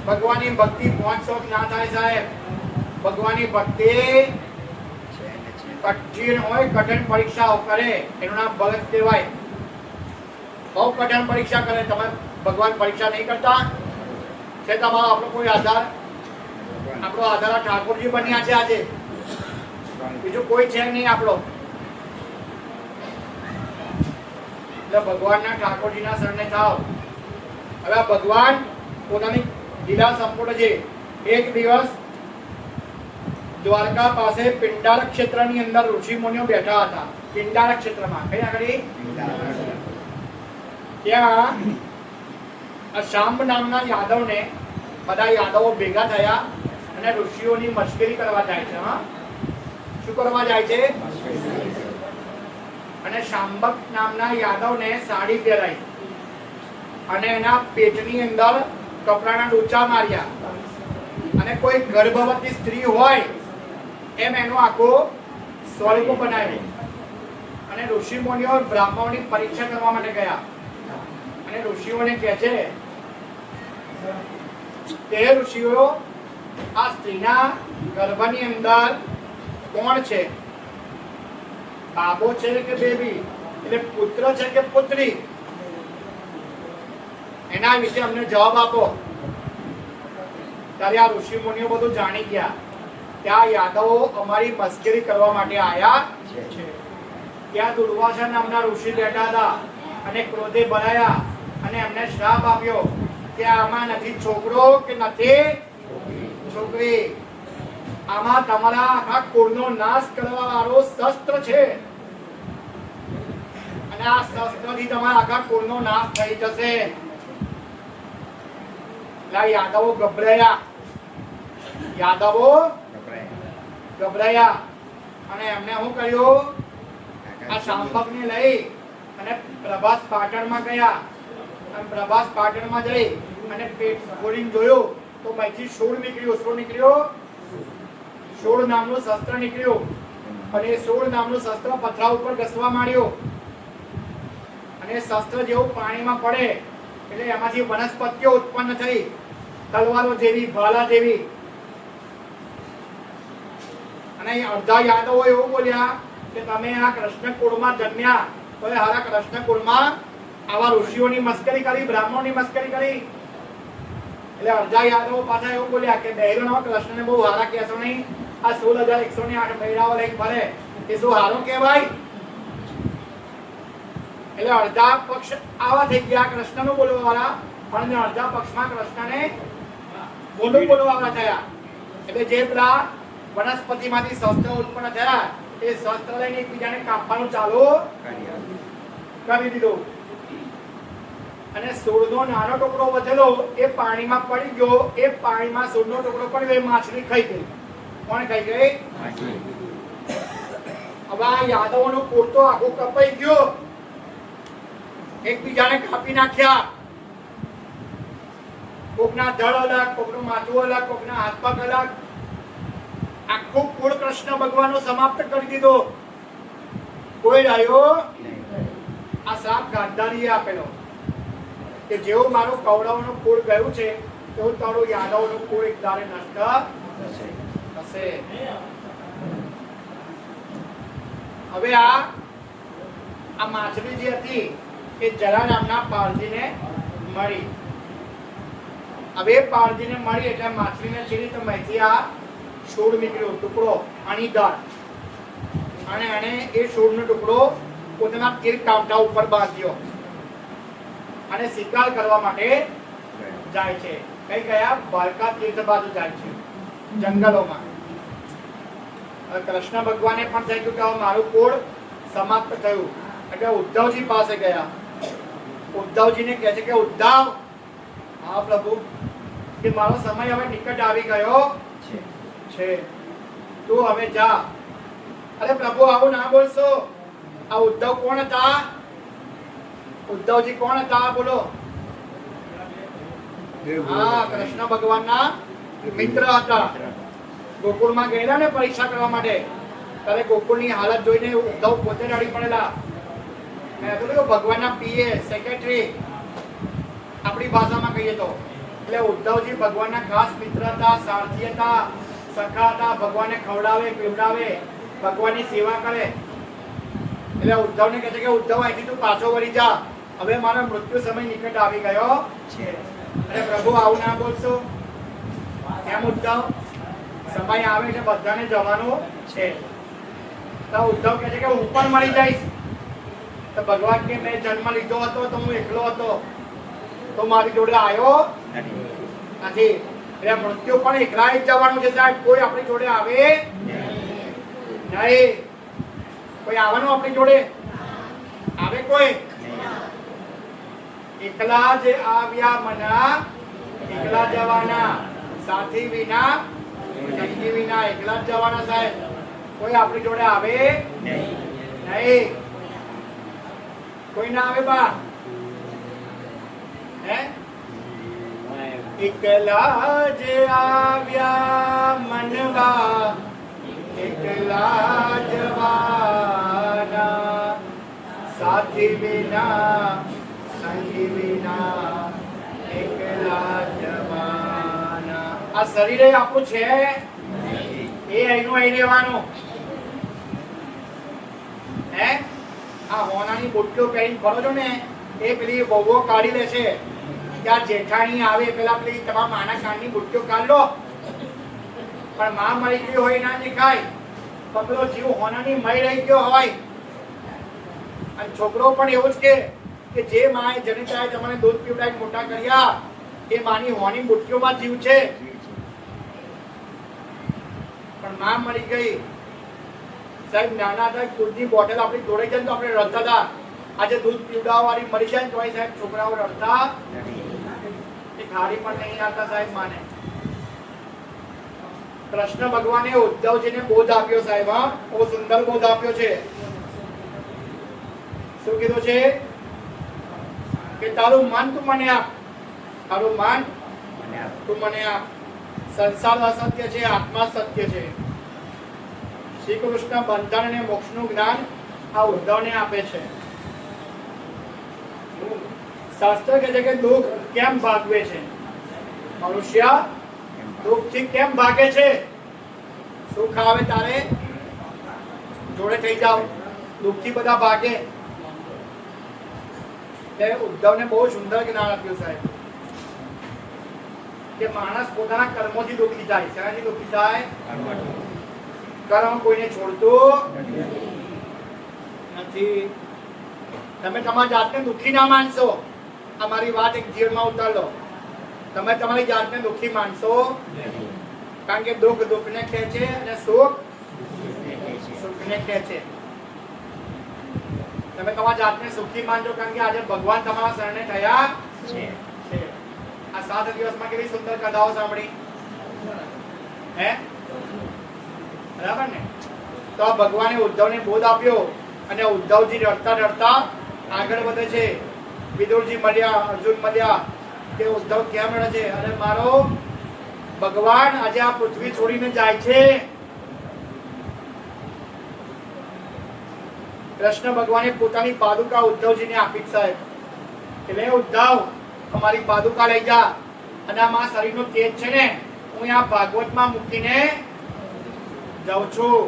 ભગવાનની ભક્તિ મોજ શોખ ના થાય સાહેબ. ભગવાનની ભક્તિ કઠિન હોય, કઠિન પરીક્ષાઓ કરે, એનું નામ ભગત કહેવાય. બહુ કઠિન પરીક્ષા કરે. તમે ભગવાન પરીક્ષા નહીં કરતા છે? તમારો આપણો કોઈ આધાર? આપણો આધાર ઠાકોરજી બન્યા છે આજે, બીજું કોઈ છે નહીં આપણો. એટલે ભગવાનના ઠાકોરજીના શરણે થાવ. હવે ભગવાન પોતાની લીલા સંપૂર્ણ છે. એક દિવસ દ્વારકા પાસે પિંડારક ક્ષેત્રની અંદર ઋષિ મુનિઓ બેઠા હતા. પિંડારક ક્ષેત્રમાં કઈ આગળ? ત્યાં શાંબ નામના યાદવને બધા યાદવો ભેગા થયા અને ઋષિઓની મશ્કરી કરવા જાય છે. હા, શું કરવા જાય છે? અને શાંબક નામના યાદવને સાડી પહેરાઈ અને એના પેટની અંદર કપડાના ડોચા માર્યા અને કોઈ ગર્ભવતી સ્ત્રી હોય એમ એનું આખું સ્વરૂપ બનાવ્યું. અને ઋષિ મુનિઓ બ્રાહ્મણોની પરીક્ષા કરવા માટે ગયા અને ઋષિઓને કહે છે, તે ઋષિઓ આ સ્ત્રીના ગર્ભની અંદર કોણ છે? બાબો છે કે બેબી? એટલે પુત્ર છે કે પુત્રી? એના વિશે અમને જવાબ આપો. ત્યારે આ ઋષિ મુનિઓ બધું જાણી ગયા. ત્યાં યાદવો અમારી મસ્કરી કરવા માટે આયા છે. ત્યાં દુર્વાસા નામના ઋષિ બેઠા હતા અને ક્રોધે ભરાયા અને એમને શ્રાપ આપ્યો કે આમાં નથી છોકરો કે નથી છોકરી, આમાં તમારા આખા કુળનો નાશ કરવા વાળો શસ્ત્ર છે અને આ શસ્ત્રથી તમારા આખા કુળનો નાશ થઈ જશે. યાદવો ગભરાયા. યાદવો ગભરાયા અને એમને શું કર્યું? આ શાંબકને લઈ અને પ્રભાસ પાટણમાં ગયા. અને પ્રભાસ પાટણમાં જઈ અને પેટ ખોલીને જોયું તો માંથી શૂળ નીકળ્યું. શું નીકળ્યું? શૂળ નામનું શસ્ત્ર નીકળ્યું. અને એ શૂળ નામનું શસ્ત્ર પથરા ઉપર ઘસવા માંડ્યું અને શસ્ત્ર જેવું પાણીમાં પડે એટલે એમાંથી વનસ્પતિઓ ઉત્પન્ન થઈ, તલવારો જેવી, ભાલા જેવી. અને અડધા યાદવો એવું બોલ્યા કે તમે આ કૃષ્ણ કુળમાં જન્મ્યા તો એ હારા કૃષ્ણ કુળમાં આવા ઋષિઓની મસ્કરી કરી, બ્રાહ્મણોની મસ્કરી કરી. એટલે અડધા યાદવો પાછા એવું બોલ્યા કે બહેરોનો કૃષ્ણને બહુ હારા કહેશો નહીં. આ 16,108 બહેરાઓ લઈને ફરે એ શું હારું કહેવાય? એટલે અડધા પક્ષ આવા થઈ ગયા કૃષ્ણનું બોલવા વાળા, પણ અડધા પક્ષમાં કૃષ્ણને મોઢું બોલવા વાળા થયા. એટલે જે પેલા વનસ્પતિમાંથી શસ્ત્ર ઉત્પન્ન થયા એ શસ્ત્ર લઈને એકબીજાને કાપવાનું ચાલુ કરી દીધું. અને સૂળનો નાનો ટુકડો વધેલો એ પાણીમાં પડી ગયો. એ પાણીમાં સૂળનો ટુકડો પડ્યો એ માછલી ખાઈ ગઈ. કોણ ખાઈ ગઈ? હવે આ યાદવોનું કુળ તો આખું કપાઈ ગયો. એકબીજાને કાપી નાખ્યા. કોકના ધડ અલગ, કોકનું માથું અલગ, કોકના હાથ પગ અલગ. આખું કુળ કૃષ્ણ ભગવાનનો સમાપ્ત કરી દીધો. કોઈ રહ્યો? આ શ્રાપ ગાંધારીએ આપેલો કે જેવું મારું કૌરવનું કુળ ગયું છે તેવું તારું યાદવનું કુળ એક દાડે નષ્ટ થશે. હવે આ માછલી જે હતી એ જરા નામના પારજીને મળી. હવે પારજીને મળી એટલે માછલીને ચીરી તો માહિતી આ શૂળ નીકળ્યો, ટુકડો અણીદાર. અને એને એ શૂળનો ટુકડો પોતાના તીર કાંટા ઉપર બાંધ્યો અને શિકાર કરવા માટે જાય છે. કઈ ગયા? દ્વારકા તીર્થ બાજુ જાય છે, જંગલોમાં. કૃષ્ણ ભગવાને પણ થઈ ગયું કે હવે મારું કુળ સમાપ્ત થયું. એટલે ઉદ્ધવજી પાસે ગયા. ઉદ્ધવજીને કહે છે કે ઉદ્ધવ, હા પ્રભુ, કે મારો સમય હવે નિકટ આવી ગયો છે, તું હવે જા. અરે પ્રભુ આવું ના બોલશો. આ ઉદ્ધવ કોણ હતા? ઉદ્ધવજી કોણ હતા? બોલો. હા, કૃષ્ણ ભગવાનના મિત્ર હતા. ગોકુળમાં ગયેલા ને પરીક્ષા કરવા માટે, ત્યારે ગોકુળની હાલત જોઈને ઉદ્ધવ પોતે રડી પડેલા મેં તો કીધું ભગવાનના પીએ સેક્રેટરી આપણી ભાષામાં કહીએ તો. એટલે ઉદ્ધવજી ભગવાનના ખાસ મિત્ર હતા, સારથી હતા, સખા હતા, ભગવાનને ખવડાવે પીવડાવે, ભગવાનની સેવા કરે. એટલે ઉદ્ધવને કહે છે કે ઉદ્ધવ અહીંથી તું પાછો વળી જા, હવે મારો મૃત્યુ સમય નિકટ આવી ગયો છે. અરે પ્રભુ આવું ના બોલશો કેમ ઉદ્ધવ, સમય આવે એટલે બધાને જવાનું છે. તો ઉદ્ધવ કહે છે કે હું પણ મળી જઈશ. તો ભગવાન કે મેં જન્મ લીધો હતો તો હું એકલો હતો, તો મારી જોડે આવ્યો નથી. એટલે મૃત્યુ પણ એકલા જ જવાનું છે સાહેબ, કોઈ આપણી જોડે આવે નહીં. કોઈ આવવાનું આપણી જોડે આવે કોઈ? એકલા જ આવ્યા મના એકલા જવાના, સાથી વિના સંગી વિના. એકલા જ જવાના સાહેબ, કોઈ આપણી જોડે આવે નહીં. કોઈ ના આવે બા હે? એકલા જ આવ્યા મનવા એકલા જવાના, સાથી વિના સંગી વિના એકલા જવાના. આ શરીર આપણું છે એ અહીંનું અહીં રહેવાનું હે? આ હોનાની બુટ્ટીઓ પહેરીને ફરો છો ને એ પેલી બહુઓ કાઢી લેશે. ત્યાં જેઠાણી આવે પેલા પેલી તમારા માના કાનની બુટ્ટીઓ કાઢ લો, પણ માં મરી ગઈ હોય ના દેખાય, પગલો જીવ હોનાની મય રહી ગયો હોય. અને છોકરો પણ એવું જ કે જે માએ જનિતાએ તમને દૂધ પીવડાવી મોટા કર્યા એ માની હોની બુટ્ટીઓમાં જીવ છે, પણ માં મરી ગઈ. સાહેબ નાના હતા દૂધની બોટલ આપણી જોડે જાય તો આપણે રડતા હતા. આજે દૂધ પીવડાવવા વાળી મરી જાય તો સાહેબ છોકરાઓ રડતા એ ખારી પણ નહીં આવતા સાહેબ માને. કૃષ્ણ ભગવાને ઉદ્ધવજીને બોધ આપ્યો સાહેબ. હા, બહુ સુંદર બોધ આપ્યો છે. શું કીધું છે કે તારું મન તું મને આપ, તારું મન તું મને આપ. સંસાર અસત્ય છે, આત્મા સત્ય છે. શ્રી કૃષ્ણ બંધન અને મોક્ષનું જ્ઞાન આ ઉદ્ધવને આપે છે. શાસ્ત્ર કહે છે કે દુઃખ કેમ ભાગવે છે, મનુષ્ય દુઃખથી કેમ ભાગે છે? સુખ આવે તારે જોડે થઈ જાવ, દુઃખથી બધા ભાગે. એટલે ઉદ્ધવને બહુ સુંદર જ્ઞાન આપ્યું સાહેબ કે માણસ પોતાના કર્મોથી દુઃખી થાય. શેનાથી દુઃખી થાય? કર્મ કોઈને છોડતું નથી. તમે તમારી જાતને દુઃખી ના માનશો. આ મારી વાત એક જીવનમાં ઉતાર લો. તમે તમારી જાતને દુઃખી માનશો કારણ કે દુઃખ દુઃખને ખેંચે અને સુખ સુખને ખેંચે. તમે તમારી જાતને સુખી માનજો કારણ કે આજે ભગવાન તમારા શરણે થયા છે. આ 7 દિવસમાં કેવી સુંદર કથાઓ સાંભળી હે? બરાબર ને? તો આ ભગવાને ઉદ્ધવને બોધ આપ્યો અને ઉદ્ધવજી રડતા રડતા આગળ વધે છે. વિદુરજી મળ્યા, અર્જુન મળ્યા કે ઉદ્ધવ કેમ રડે છે? અરે મારો ભગવાન આજે આ પૃથ્વી છોડીને જાય છે. કૃષ્ણ ભગવાને પોતાની પાદુકા ઉદ્ધવજીને આપી સાહેબ. એટલે ઉદ્ધવ અમારી પાદુકા લઈ જા અને આ મારા શરીરનો તેજ છે ને હું આ ભાગવતમાં મૂકીને જાઉં છું.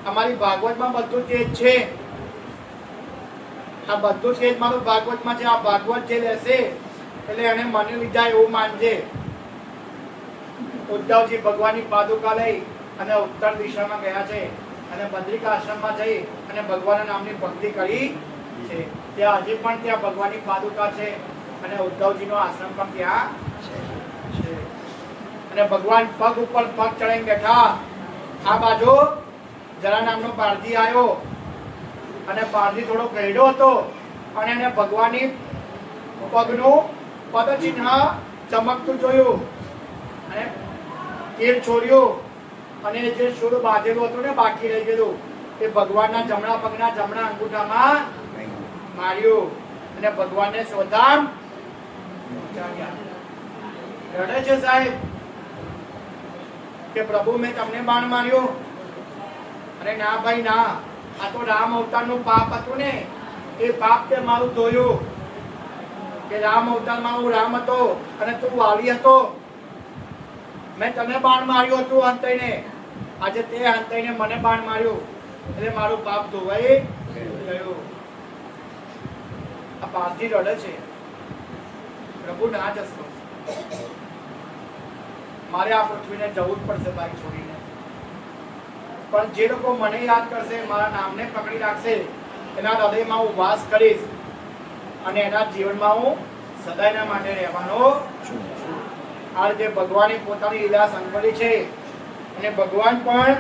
અમારી ભાગવતમાં બધું તેજ છે. આ બધું તેજ મારું ભાગવતમાં છે. આ ભાગવત જે લેશે એટલે એને મને લીધા એવું માનજે. ઉદ્ધવજી ભગવાનની પાદુકા લઈ અને ઉત્તર દિશામાં ગયા છે અને બદ્રિકા આશ્રમમાં જઈ અને ભગવાનના નામની ભક્તિ કરી છે. ત્યાં હજી પણ ત્યાં ભગવાનની પાદુકા છે અને ઉદ્ધવજીનો આશ્રમ પણ ત્યાં છે. અને ભગવાન પગ ઉપર પગ ચડાઈને બેઠા. આ બાજુ જરા નામનો પારધી આવ્યો અને પારધી થોડો ગયડો હતો અને એને ભગવાનની પગનું પદચિહ્ન ચમકતું જોયું અને તીર છોડ્યું અને જે શુર બાંધેલું હતું ને બાકી રહી ગયેલું એ ભગવાનના જમણા પગના જમણા અંગૂઠામાં માર્યું અને ભગવાનને સ્વધામ રડે છે સાહેબ કે પ્રભુ મેં તમને બાણ માર્યો. અરે ના ભાઈ ના, આ તો રામ અવતારનું પાપ હતું ને એ પાપ તે મારું ધોયું કે રામ અવતારમાં હું રામ હતો અને તું વાલી હતો. મેં તને બાણ માર્યું હતું હંતાઈને, આજે તે હંતાઈને મને બાણ માર્યું એટલે મારું પાપ ધોવાઈ ગયું. આ પાપથી રડે છે, પ્રભુ ના જશો, મારે આ પૃથ્વીને જવું જ પડશે બાઈક છોડીને. પણ જે લોકો મને યાદ કરશે, મારા નામને પકડી રાખશે, એના હૃદયમાં હું વાસ કરીશ અને એના જીવનમાં હું સદાયના માટે રહેવાનો છું. આ રીતે ભગવાને પોતાની લીલા સંકળી છે અને ભગવાન પણ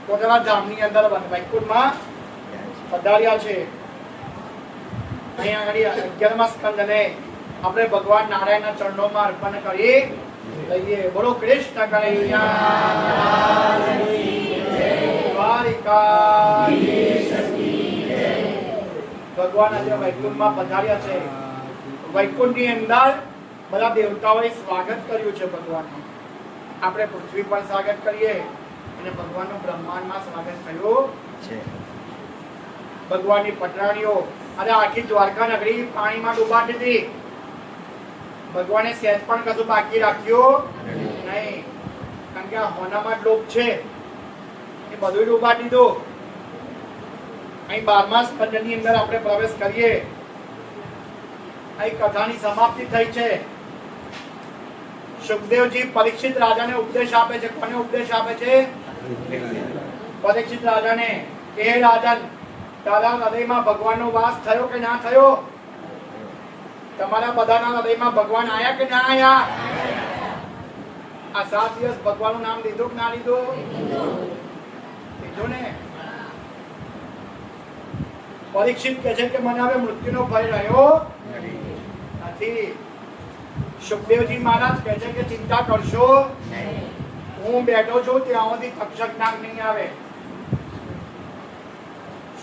પોતાના ધામની અંદર વૈકુંઠમાં પધાર્યા છે. અહીંયા આગળ 11મા સ્કંદને આપણે ભગવાન નારાયણના ચરણોમાં અર્પણ કરી લઈએ. બોલો કૃષ્ણ કનૈયાની ભગવાન આજે વૈકુંઠમાં પધાર્યા છે. વૈકુંઠની અંદર બધા દેવતાઓએ સ્વાગત કર્યું છે ભગવાનનું. આપણે પૃથ્વી પર સ્વાગત કરીએ અને ભગવાનનું બ્રહ્માંડમાં સ્વાગત કર્યું છે. ભગવાનની પટરાણીઓ અને આખી દ્વારકા નગરી પાણીમાં ડૂબાડી દીધી. ભગવાને સહેજ પણ કશું બાકી રાખ્યું નહીં, કારણ કે આ હોનામાં જ લોક છે, એ બધું ડૂબાડી દીધું. અહીં 12મા સ્કંદની અંદર આપણે પ્રવેશ કરીએ. અહીં કથાની સમાપ્તિ થઈ છે. સુખદેવજી પરીક્ષિત રાજાને ઉપદેશ આપે છે. કોને ઉપદેશ આપે છે? પરીક્ષિત રાજાને કે હે રાજન, તારા હૃદયમાં ભગવાનનો વાસ થયો કે ના થયો? તમારા બધાના હૃદયમાં ભગવાન આયા કે ના આયા? આ 7 દિવસ ભગવાનનું નામ લીધું કે ના લીધું? લીધું ને. પરીક્ષિત કહે છે કે મને હવે મૃત્યુનો ભય રહ્યો નથી. સુખદેવજી મહારાજ કહે છે કે ચિંતા કરશો, હું બેઠો છું ત્યાં સુધી તક્ષક નાગ નહીં આવે.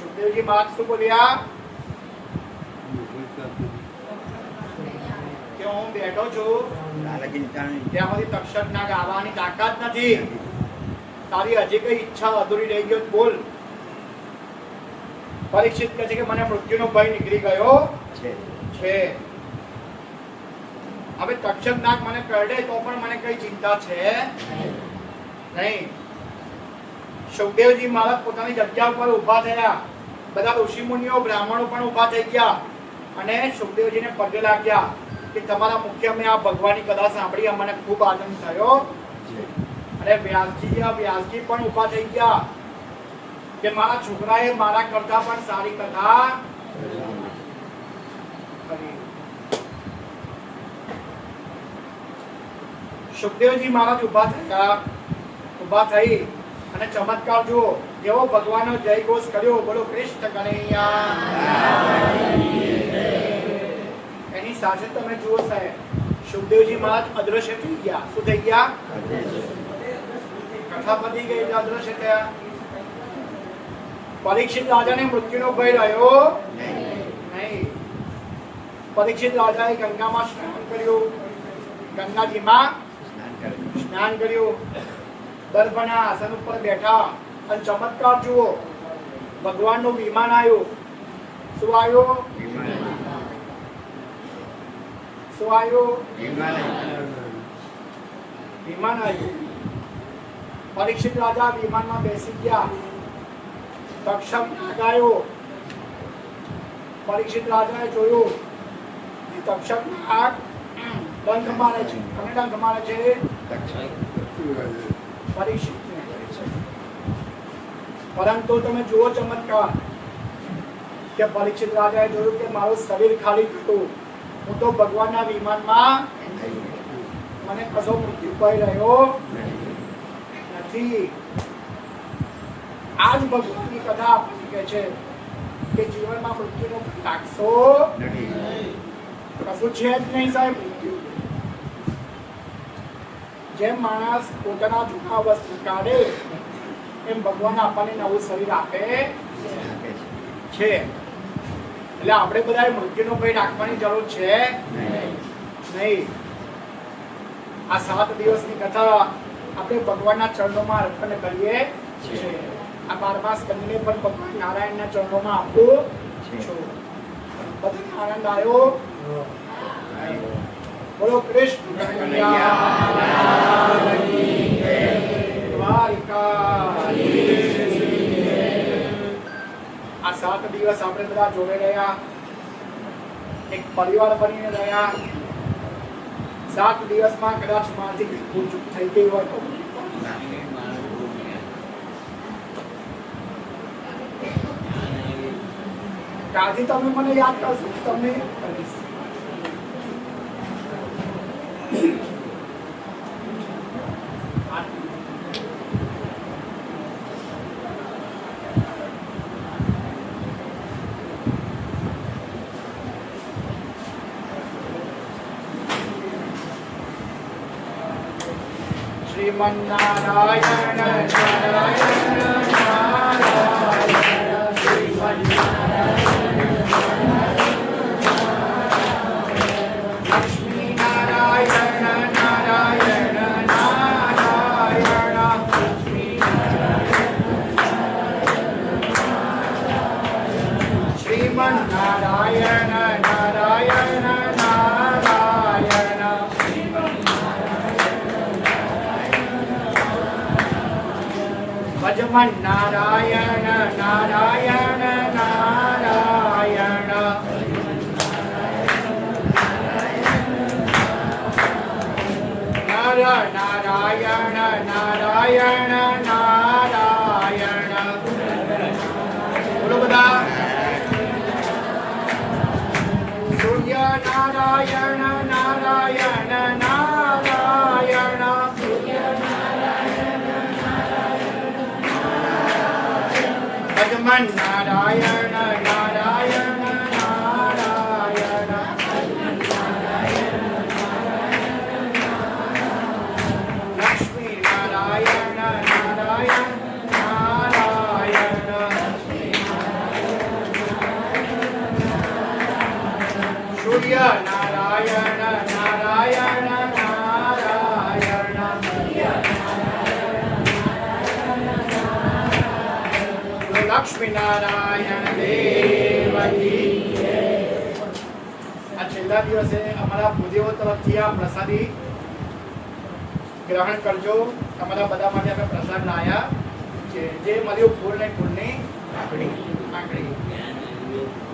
સુખદેવજી મહારાજ શું બોલ્યા કે હું બેઠો છું ત્યાં સુધી તક્ષક નાગ આવવાની તાકાત નથી. તારી હજી કઈ ઈચ્છા અધૂરી રહી ગયો બોલ. પરીક્ષિત કહે છે કે મને મૃત્યુનો ભય નીકળી ગયો છે. હવે તક્ષક નાગ મને કરડે તો પણ મને કઈ ચિંતા છે નહીં. સુખદેવજી મહારાજ પોતાની જગ્યા ઉપર ઊભા થયા. બધા ઋષિ મુનિઓ બ્રાહ્મણો પણ ઊભા થઈ ગયા અને સુખદેવજીને પગે લાગ્યા કે તમારા મુખ્ય મેં આ ભગવાનની કથા સાંભળી, અમને ખૂબ આનંદ થયો. અને વ્યાસજી પણ ઊભા થઈ ગયા કે મારા છોકરાએ મારા કરતા પણ સારી કથા કરી. સુખદેવજી મહારાજ ઊભા થઈ અને ચમત્કાર જુઓ. જેવો ભગવાનનો જય ઘોષ કર્યો, બોલો કૃષ્ણ કનૈયા, એની સાથે તમે જુઓ સાહેબ, સુખદેવજી મહારાજ અદ્રશ્ય થઈ ગયા. શું થઈ ગયા? કથા પતી ગઈ એટલે અદ્રશ્ય થયા. પરીક્ષિત રાજાને મૃત્યુનો ભય રહ્યો નહીં. પરીક્ષિત રાજાએ ગંગામાં સ્નાન કર્યું, ગંગાજીમાં સ્નાન કર્યું, દર્ભના આસન ઉપર બેઠા અને ચમત્કાર જુઓ. ભગવાનનું વિમાન આવ્યું. શું આવ્યું? શું આવ્યું? વિમાન આવ્યું. પરીક્ષિત રાજા વિમાનમાં બેસી ગયા. તક્ષક નાગ આવ્યો. પરીક્ષિત રાજાએ જોયું કે તક્ષક નાગ ડંખ મારે છે. કોને ડંખ મારે છે? પરીક્ષિત. પરંતુ તમે જુઓ ચમત્કાર કે પરીક્ષિત રાજાએ જોયું કે મારું શરીર ખાલી થતું, હું તો ભગવાનના વિમાનમાં, મને કશો મૃત્યુ ભય રહ્યો નથી. આજ ભગવાનની કથા આપણને કહે છે કે જીવનમાં મૃત્યુનો રાખશો કશું છે જ નહીં સાહેબ. મૃત્યુ જેમ માણસ પોતાના જૂના વસ્તુ કાઢે એમ ભગવાન આપણને નવું શરીર આપે છે. એટલે આપણે બધાએ મૃત્યુનો ભય રાખવાની જરૂર છે નહીં. આ 7 દિવસની કથા આપણે ભગવાનના ચરણોમાં અર્પણ કરીએ છીએ. આ 12મા સ્કંદને પણ ભગવાન નારાયણના ચરણોમાં આપવું છું. બધાને આનંદ આવ્યો? બોલો કૃષ્ણ કનૈયા આ 7 દિવસ આપણે બધા જોડે રહ્યા, એક પરિવાર બનીને રહ્યા. 7 દિવસમાં કદાચ મારાથી ભૂલ ચૂક થઈ ગઈ હોય તો કાલથી તમે મને યાદ કરશો, તમને કરીશ. શ્રીમન્નારાયણ નારાયણ નારાયણ લક્ષ્મી નારાયણ નારાયણ નારાયણ શ્રીમન્નારાયણ નારાયણ નારાયણ ભજમન નારાયણ નારાયણ નારાયણ નર નારાયણ નારાયણ નારાયણ. બોલો બધા. સૂર્ય નારાયણ નારાયણ નારાયણ ભજમન નારાયણ નારાયણ નારાયણ લક્ષ્મી નારાયણ નારાયણ નારાયણ સૂર્ય નારાયણ નારાયણ નારાયણ લક્ષ્મી નારાયણ દેવકી. આ છેલ્લા દિવસે અમારા ભૂદેવો તરફથી આ પ્રસાદી ગ્રહણ કરજો. તમારા બધા માટે અમે પ્રસાદ લાયા છે. જે મળ્યું ફૂલ ને ફૂલની આંગળી.